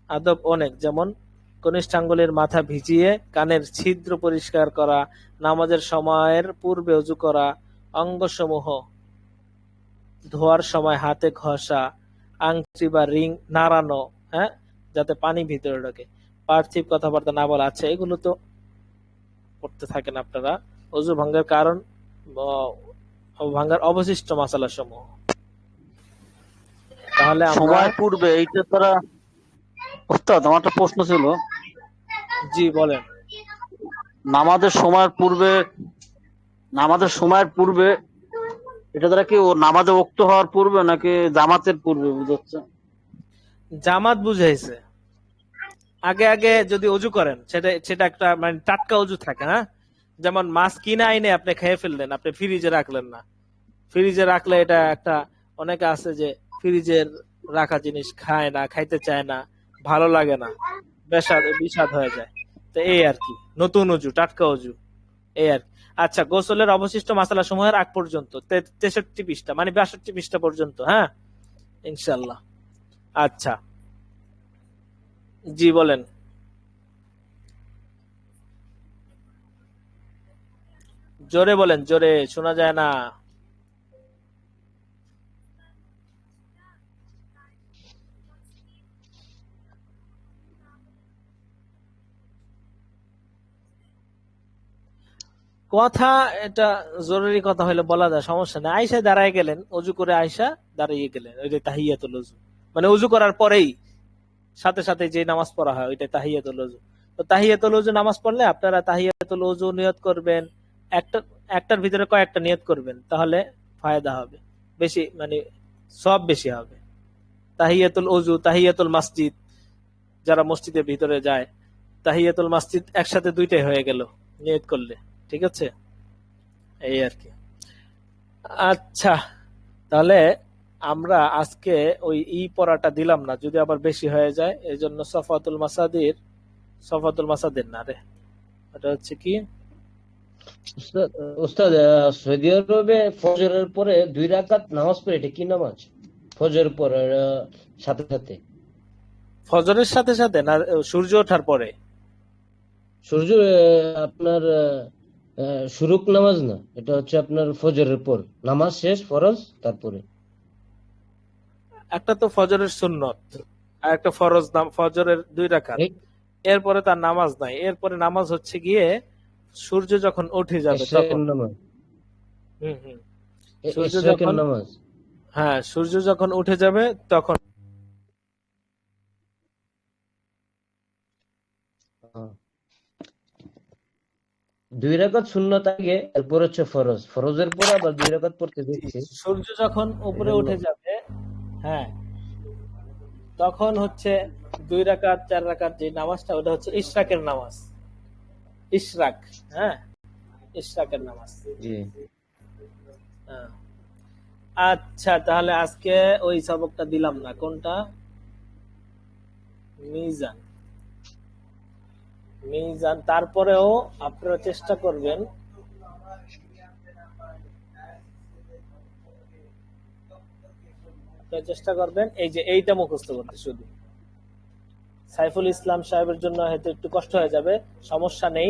আদব অনেক, যেমন কনিষ্ঠাঙ্গুলের মাথা ভিজিয়ে কানের ছিদ্র পরিষ্কার করা, নামাজের সময়ের পূর্বে ওযু করা, অঙ্গসমূহ ধোয়ার সময় হাতে ঘষা, আংটি বা রিং নাড়ানো, হ্যাঁ, যাতে পানি ভিতরে ঢোকে, পার্থিব কথাবার্তা না বলা। আচ্ছা, এগুলো তো করতে থাকেন আপনারা। ওযু ভঙ্গের কারণ, ভাঙ্গার অবশিষ্ট মাসালা সমূহ। তাহলে সময় পূর্বে এইটা তারা, ওস্তাদ আমার একটা প্রশ্ন ছিল। জি বলেন। নামাজের সময়ের পূর্বে নামাজের সময়ের পূর্বে, এটা দ্বারা কি ও নামাজে ওক্ত হওয়ার পূর্বে নাকি জামাতের পূর্বে বুঝাচ্ছে? জামাত বুঝাইছে। আগে আগে যদি অজু করেন সেটা সেটা একটা মানে টাটকা অজু থাকে, হ্যাঁ। যেমন মাছ কিনে আইনে আপনি খেয়ে ফেললেন, আপনি ফ্রিজে রাখলেন না। ফ্রিজে রাখলে এটা একটা, অনেকে আছে যে ফ্রিজের রাখা জিনিস খায় না, খাইতে চায় না, ভালো লাগে না, বিষাদ হয়ে যায়। তো এই আর কি, নতুন অজু, টাটকা অজু, এই আর কি। আচ্ছা, গোসলের অবশিষ্ট মাসালা সমূহের আগ পর্যন্ত 63 পৃষ্ঠা মানে 62 পৃষ্ঠা পর্যন্ত, হ্যাঁ ইনশাল্লাহ। আচ্ছা জি বলেন। জোরে বলেন, জোরে শোনা যায় না। কথা এটা জরুরি কথা হলে বলা যায়, সমস্যা নেই। আয়সা দাঁড়ায় গেলেন, অজু করে আয়সা দাঁড়িয়ে গেলেন, ওইটা তাহিয়াতুল ওযু। মানে অজু করার পরেই সাথে সাথে যে নামাজ পড়া হয় ওইটা তাহিয়াতুল ওযু। তো তাহিয়াতুল ওযু নামাজ পড়লে আপনারা তাহিয়াতুল ওযু নিয়ত করবেন, একটার ভিতরে কয়েকটা নিয়ত করবেন, তাহলে ফায়দা হবে বেশি, মানে সব বেশি হবে। তাহিয়াতুল ওযু, তাহিয়াতুল মসজিদ, যারা মসজিদের ভিতরে যায়, তাহিয়াতুল মসজিদ একসাথে দুইটাই হয়ে গেল নিয়ত করলে, ঠিক আছে, এই আর কি। আচ্ছা, তাহলে আমরা আজকে ওই পড়াটা দিলাম না, যদি আবার বেশি হয়ে যায়, এই জন্য সফাতুল মাসাদের না রে, এটা হচ্ছে কি ওস্তাদ, সৌদি আরবে ফজরের পরে 2 রাকাত নামাজ পড়ে, এটা কি নামাজ? ফজরের পর সাথে সাথে, ফজরের সাথে সাথে না সূর্য ওঠার পরে? সূর্য আপনার শুরুক নামাজ না, এটা হচ্ছে আপনার ফজরের পর নামাজ শেষ, ফরজ, তারপরে একটা তো ফজরের সুন্নত আর একটা ফরজ, ফজরের 2 রাকাত, এরপরে তার নামাজ নাই। এরপরে নামাজ হচ্ছে গিয়ে সূর্য যখন উঠে যাবে তখন নামাজ। সূর্য যখন, হ্যাঁ সূর্য যখন উঠে যাবে তখন। 2 রাকাত সুন্নত আগে, এরপর হচ্ছে ফরজ, ফরজের পর আবার 2 রাকাত পড়তে দিচ্ছে। সূর্য যখন উপরে উঠে যাবে, হ্যাঁ তখন হচ্ছে 2 রাকাত 4 রাকাত যে নামাজটা, ওটা হচ্ছে ইশরাকের নামাজ। ইশরাক, হ্যাঁ ইশরাকের নামাজ। আচ্ছা, তাহলে আজকে ওই সবকটা দিলাম না, কোনটা? মিজান। তারপরেও আপনারা চেষ্টা করবেন এই যে এইটা মুখস্থ করতে। শুধু সাইফুল ইসলাম সাহেবের জন্য হয়তো একটু কষ্ট হয়ে যাবে, সমস্যা নেই।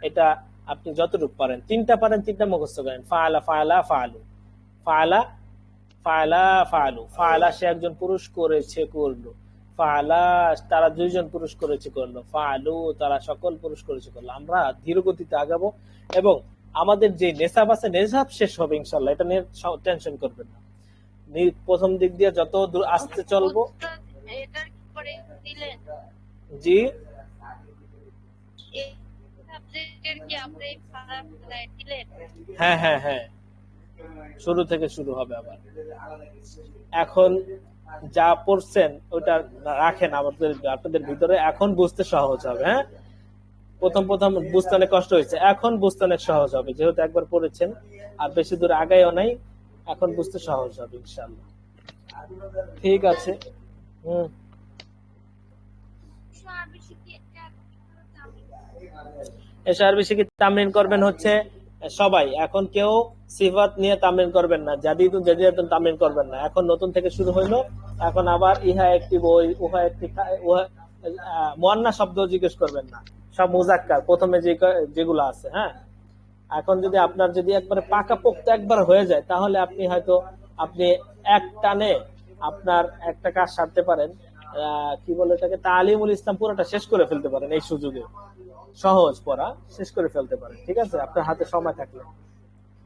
এটা আপনি যতটুকু পারেন, 3টা পারেন 3টা মুখস্থ করেন। ফাআলা ফাআলা ফাআলু, ফাআলা ফাআলা ফাআলু। ফাআলা সে একজন পুরুষ করেছে, করলো। ফাআলা তারা 2 জন পুরুষ করেছে, করলো। ফাআলু তারা সকল পুরুষ করেছে, করলো। আমরা ধীর গতিতে আগাবো এবং আমাদের যে নেশাব আছে, নেশাব শেষ হবে ইনশাআল্লাহ, এটা নিয়ে টেনশন করবেন না। প্রথম দিক দিয়ে যত দূর আস্তে চলবো। জি হ্যাঁ হ্যাঁ হ্যাঁ, শুরু থেকে শুরু হবে আবার। এখন যা পড়ছেন ওটা রাখেন আপনাদের ভিতরে, এখন বুঝতে সহজ হবে। হ্যাঁ, প্রথম বুঝতে অনেক কষ্ট হয়েছে, এখন বুঝতে অনেক সহজ হবে, যেহেতু একবার পড়েছেন আর বেশি দূর আগাইও নাই, এখন বুঝতে সহজ হবে ইনশাআল্লাহ। ঠিক আছে। আরবি শিখে তামরিন করবেন হচ্ছে সবাই। এখন কেউ সিফাত নিয়ে তামরিন করবেন না, জাদিদুন তামরিন করবেন না। এখন নতুন থেকে শুরু হইলো, এখন আবার ইহা একটি বই, উহা একটি, মুয়ান্না শব্দ জিজ্ঞেস করবেন না, সব মুজাক্কার প্রথমে যেগুলো আছে। হ্যাঁ, এখন যদি আপনার একবারে পাকাপোক্ত একবার হয়ে যায়, তাহলে আপনি হয়তো এক টানে আপনার একটা কাজ সারতে পারেন। কি বলে এটাকে, তালিমুল ইসলাম পুরোটা শেষ করে ফেলতে পারেন এই সুযোগে। সহজ পড়া শেষ করে ফেলতে পারেন, ঠিক আছে, আপনার হাতে সময় থাকলে,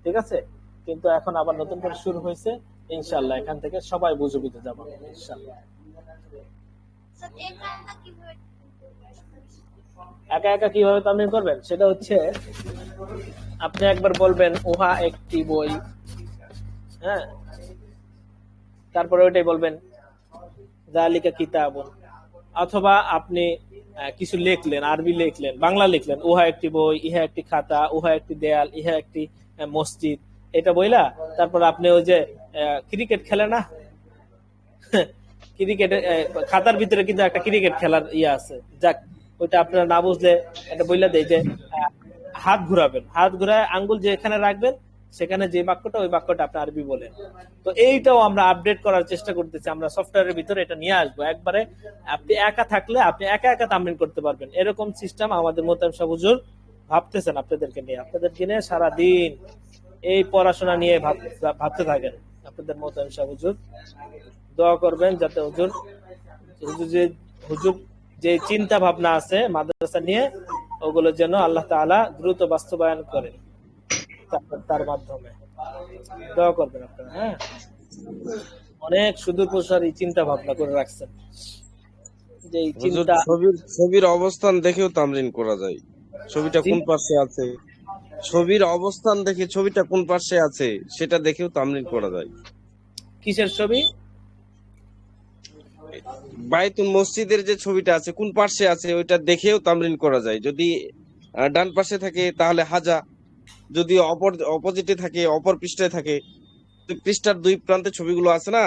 ঠিক আছে। কিন্তু এখন আবার নতুন করে শুরু হয়েছে, ইনশাআল্লাহ এখান থেকে সবাই বুঝে যাবো ইনশাআল্লাহ। একা একা কিভাবে তামরিন করবেন সেটা হচ্ছে আপনি একবার বলবেন উহা একটি বই, হ্যাঁ, তারপরে ওইটাই বলবেন যালিকা কিতাবুন, অথবা আপনি কিছু লিখলেন, আরবি লিখলেন, বাংলা লিখলেন, উহা একটি বই, ইহা একটি খাতা, উহা একটি দেয়াল, ইহা একটি মসজিদ, এটা বইলা তারপর আপনি ওই যে ক্রিকেট খেলে না, ক্রিকেট খাতার ভিতরে কিন্তু একটা ক্রিকেট খেলার ইয়ে আছে, যাক ওইটা আপনারা না বুঝলে এটা বইলা দেয় যে হাত ঘুরাবেন, হাত ঘুরায় আঙ্গুল যেখানে রাখবেন সেখানে যে বাক্যটা, ওই বাক্যটা আপনি আরবি বলেন। তো এইটাও আমরা আপডেট করার চেষ্টা করতেছি, আমরা সফটওয়্যারের ভিতরে এটা নিয়ে আসবো একবারে। আপনি একা থাকলে আপনি একা একা তামরিন করতে পারবেন, এরকম সিস্টেম আমাদের মোতায়েম সাহেব হুজুর ভাবতেছেন আপনাদেরকে নিয়ে সারাদিন এই পড়াশোনা নিয়ে ভাবতে থাকেন। আপনাদের মোতায়েম সাহেব হুজুর দোয়া করবেন যাতে হুজুর যে চিন্তা ভাবনা আছে মাদ্রাসা নিয়ে, ওগুলো যেন আল্লাহ তাআলা দ্রুত বাস্তবায়ন করেন তার মাধ্যমে। দোয়া করবেন আপনারা। হ্যাঁ, অনেক সুদূর প্রসারী চিন্তা ভাবনা করে রাখছেন, যে এই চিন্তা ছবির অবস্থান দেখেও তামরিন করা যায়, ছবিটা কোন পাশে আছে, ছবির অবস্থান দেখে ছবিটা কোন পাশে আছে সেটা দেখেও তামরিন করা যায়। কিসের ছবি? বাইতুল মসজিদের যে ছবিটা আছে কোন পাশে আছে ওইটা দেখেও তামরিন করা যায়। যদি ডান পাশে থাকে তাহলে হাজা, যদি অপোজিটে থাকে, অপর পৃষ্ঠায় থাকে, পৃষ্ঠার দুই প্রান্তে ছবিগুলো আছে না,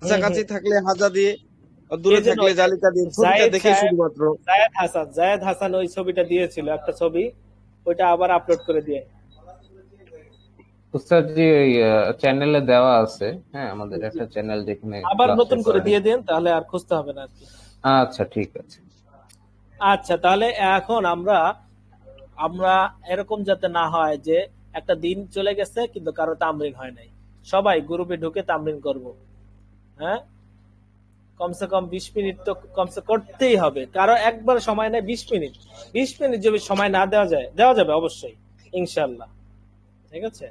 কাছাকাছি থাকলে হাজা দিয়ে, দূরে থাকলে জালিকা দিয়ে, ছবিটা দেখে শুধুমাত্র। জায়েদ হাসান ওই ছবিটা দিয়েছিল, একটা ছবি, ওইটা আবার আপলোড করে দিয়ে। উস্তাদ জি ওই চ্যানেলে দেওয়া আছে, হ্যাঁ আমাদের একটা চ্যানেল যেখানে আবার নতুন করে দিয়ে দেন, তাহলে আর খুঁজতে হবে না আর কি। আচ্ছা ঠিক আছে। আচ্ছা, তাহলে এখন আমরা এরকম যাতে না হয় যে একটা দিন চলে গেছে কিন্তু কারো তামরিন হয় নাই, সবাই গ্রুপে ঢুকে তামরিন করব। হ্যাঁ, কমসে কম 20 মিনিট তো কমসে করতেই হবে, কারো একবার সময় নেই 20 মিনিট। 20 মিনিট যদি সময় না দেওয়া যাবে অবশ্যই, ইনশাল্লাহ। ঠিক আছে,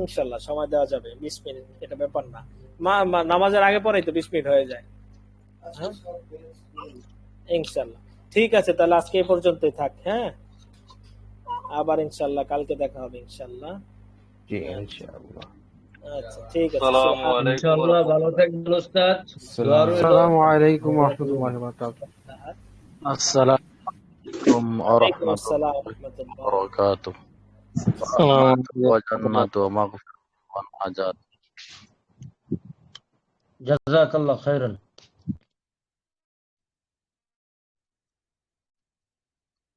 ইনশাল্লাহ সময় দেওয়া যাবে 20 মিনিট, এটা ব্যাপার না। নামাজের আগে পরেই তো 20 মিনিট হয়ে যায়। হ্যাঁ, ইনশাল্লাহ। ঠিক আছে, তাহলে আজকে এই পর্যন্তই থাক। হ্যাঁ, আবার ইনশাল্লাহ কালকে দেখা হবে ইনশাল্লাহ। জি ইনশাআল্লাহ। আচ্ছা ঠিক আছে, আসসালামু আলাইকুম। ইনশাআল্লাহ ভালো থাকবেন ওস্তাদ। আসসালামু আলাইকুম ওয়া রাহমাতুল্লাহি ওয়া বারাকাতুহু। আসসালামু আলাইকুম ওয়া রাহমাতুল্লাহি ওয়া বারাকাতুহু। ওয়া জান্নাতু ওয়া মাগফিরাতুন ওয়া নাজাত। জাযাকাল্লাহু খাইরান।